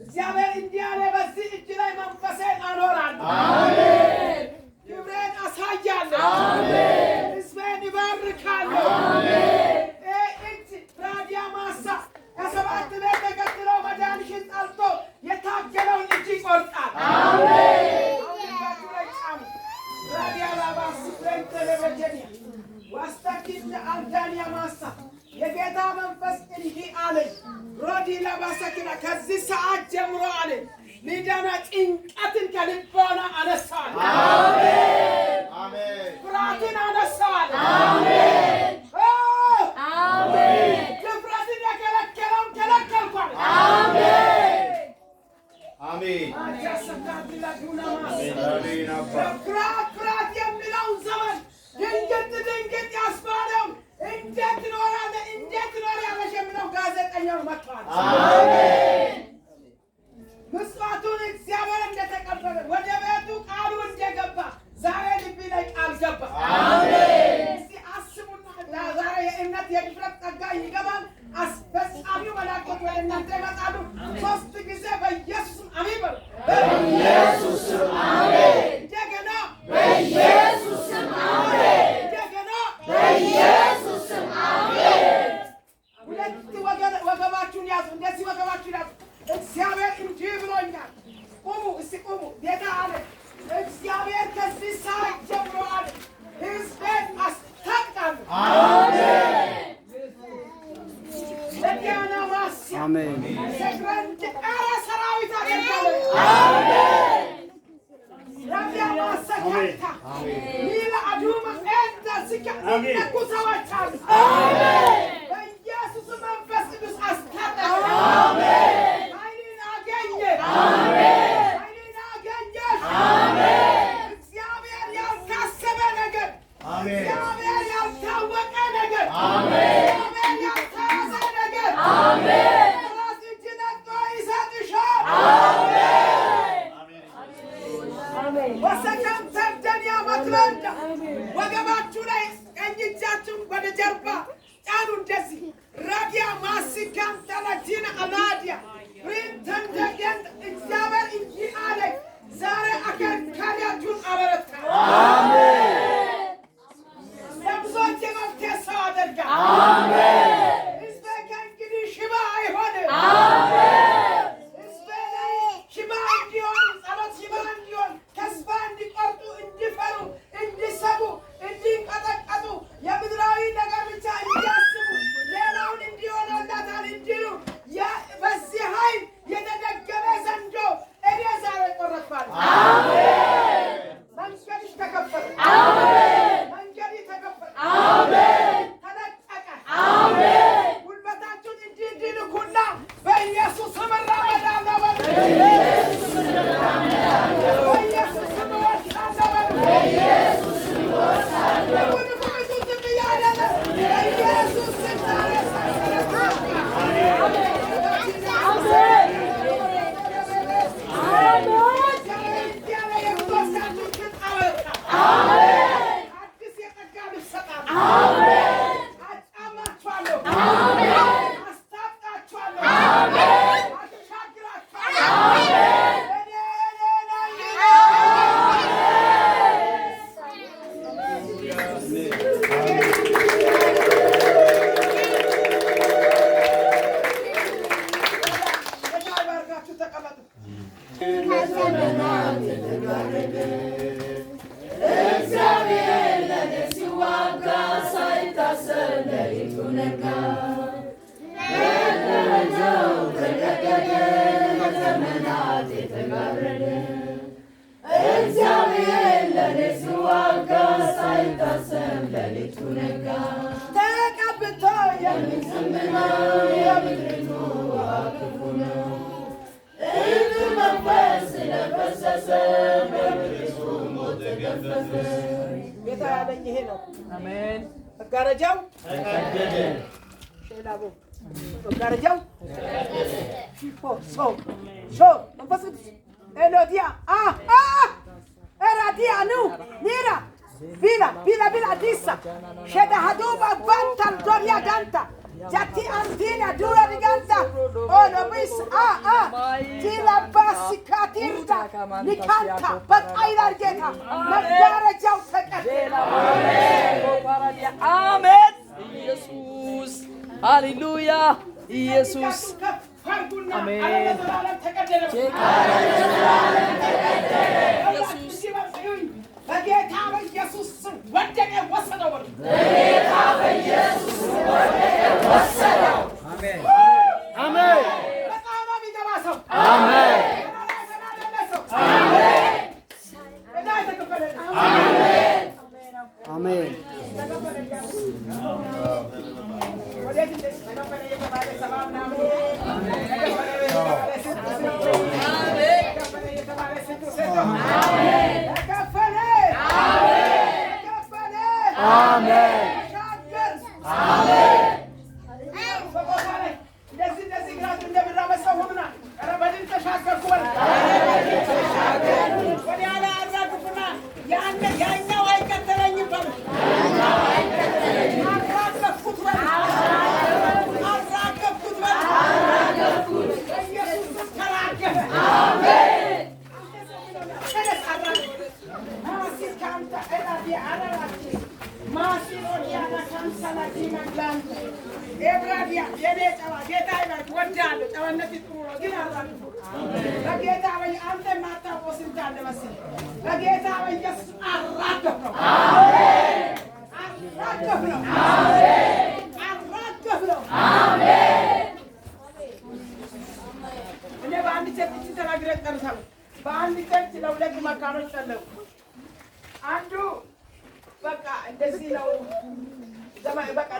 እግዚአብሔር እንዲህ አለ፣ በዚህ እጅ ላይ መንፈሴን አኖራለሁ። አሜን። ክብሬን አሳያለሁ። አሜን። ሕዝቤን ይባርካለሁ። አሜን። እጅ ራዲያ ማሳ ከሰባት ቤት ተከትለው መድኃኒሽን ጠልቶ የታገለውን እጅ ይቆርጣል። አሜን። አሁንባችሁ ላይ ጫሙ ራዲያ ላባስ ፍሬን ቴሌቨጀኒያ ዋስታኪን አልዳንያ ማሳ የጌታ መንፈስ እንዲህ አለኝ፣ ሮዲ ለባሰኪና ከዚህ ሰዓት ጀምሮ አለኝ ሊዳና ጭንቀትን ከልቦና አነሳዋለሁ። አሜን። አሜን። ፍርሃትን አነሳዋለሁ። አሜን። አሜን። ድፍረትን የከለከለውን ከለከልኳለሁ። አሜን። አሜን። ፍርሃት የሚለውን ዘመን ድንገት ያስባለውን እንዴት ትኖሪያለሽ የሚለው ጋዜጠኛው መጥቷል። አሜን። ምስዋቱን እግዚአብሔር እንደተቀበለ ወደ ቤቱ ቃሉ እንደገባ ዛሬ ልቢ ላይ ቃል ገባ። አሜን። እስቲ አስቡና ዛሬ የእምነት የድፍረት ጸጋ ይገባል። አስፈጻሚው መላእክቶች ወደ እናንተ ይመጣሉ። 3 ጊዜ በኢየሱስም አሜን በሉ። በኢየሱስም አሜን። እንደገና በኢየሱስም አሜን። እንደገና በኢየሱስም አሜን። ሁለት ወገባችሁን ያዙ። እንደዚህ ወገባችሁን ያዙ። እግዚአብሔር እንዲህ ብሎኛል። ቁሙ፣ እስቲ ቁሙ። ጌታ አለ እግዚአብሔር ከዚህ ሰዓት ጀምሮ አለ ሕዝቤን አስታጥቃለሁ። አሜን። ለዲያና ማስያ አሜን። ሰግረንድ ቃራ ሰራዊት አደርጋለሁ። አሜን። ለዲያና ማሰካታ አሜን። ሊላ አዱማ ማስካ እነኩ ሰዎች አሉ። በኢየሱስ መንፈስ ቅዱስ አስታጠቅ። ኃይልን አገኘ። ኃይልን አገኘሽ። እግዚአብሔር ያልታሰበ ነገር፣ እግዚአብሔር ያልታወቀ ነገር፣ እግዚአብሔር ያልተያዘ ነገር ራስ እጅ ነጥቶ ይሰጥሻል። ወሰከም ተርደንያ መትለንዳ ወገባችሁ ላይ ቀኝ እጃችሁን ወደ ጀርባ ጫኑ። እንደዚህ ራዲያ ማስካም ተለጂና አማዲያ ሪንተንደገን እግዚአብሔር እንዲህ አለ፣ ዛሬ አከርካሪያችሁን አበረታ። ለብዙዎች የመፍትሄ ሰው አደርጋለሁ። ሕዝቤ ከእንግዲህ ሽባ አይሆንም። ሕዝቤ ላይ ሽባ እንዲሆን፣ ጸሎት ሽባ እንዲሆን፣ ተስፋ እንዲቆርጡ፣ እንዲፈሩ፣ እንዲሰቡ፣ እንዲንቀጠቀጡ፣ የምድራዊ ነገር ብቻ እንዲያስቡ፣ ሌላውን እንዲሆንላታል እንዲሉ በዚህ ኃይል የተደገመ ዘንዶ እኔ ዛሬ ቆረጥኳለሁ። መንገድሽ ተከፈተ። መንገድሽ ተከፈተ። ተለቀቀ። ጉልበታችሁን እንዲልኩና በኢየሱስ ስም እራመዳለሁ በሉ። በኢየሱስ ስም እወርሳለሁ በሉ። በኢየሱስ ስም እወርሳለሁ። ጉልበቱ ዝም ብዬ አይደለም። በኢየሱስ ስም ዛሬ አዲስ የጸጋ ልብስ እሰጣለሁ። አጫማችኋለሁ። አስታጥቃችኋለሁ። አሻግራችኋለሁ። ተቀመጡ። እግዚአብሔር ለኔ ሲዋጋ ሳይታሰብ ሌሊቱ ነጋ። ደረጃው ተቀደደ በዘመናት የተጋረደ። እግዚአብሔር ለኔ ሲዋጋ ሳይታሰብ ሌሊቱ ነጋ። ተቀብቶ የሚዘምረው የምድሪቱ ውሃ ክፉ ነው። እርጥብ መንፈስ ስለፈሰሰ በምድሪቱ ሞት ተገፈፈ። ጌታ ያለኝ ይሄ ነው። አሜን። መጋረጃው ተቀደደ። ሼላቦ መጋረጃው ሺፎ ሶ መንፈስ ቅዱስ ኤሎዲያ ኤራዲያ ኑ ኒራ ቢላ ዲሳ ሸዳሃዱባ ባንታል ዶሪያ ዳንታ ጃቲ አንቲና ዱራ ዲጋንታ ኦሎቢስ ቲላ ባሲካቲርታ ኒካንታ በቃይላር ጌታ መጋረጃው ተቀደደ። አሜን። ኢየሱስ ሃሌሉያ። ኢየሱስ አሜን። በጌታ በኢየሱስ ስም ወደቀ ወሰደው። በጌታ በኢየሱስ ወደቀ ወሰደው። አሜን። አሜን። በጣም የሚገባ ሰው አሜን። አሜን። በአንድ ቸርች ለሁለት መካኖች ጸለዩ። አንዱ በቃ እንደዚህ ነው። ዘመን በቃ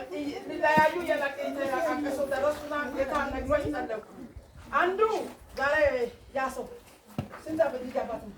ሊለያዩ የተቃቀሱ ደረሱና ጌታ ነግሮኝ ጸለይኩ። አንዱ ዛሬ ያ ሰው ስንት ዓመት ልጅ አባት ነው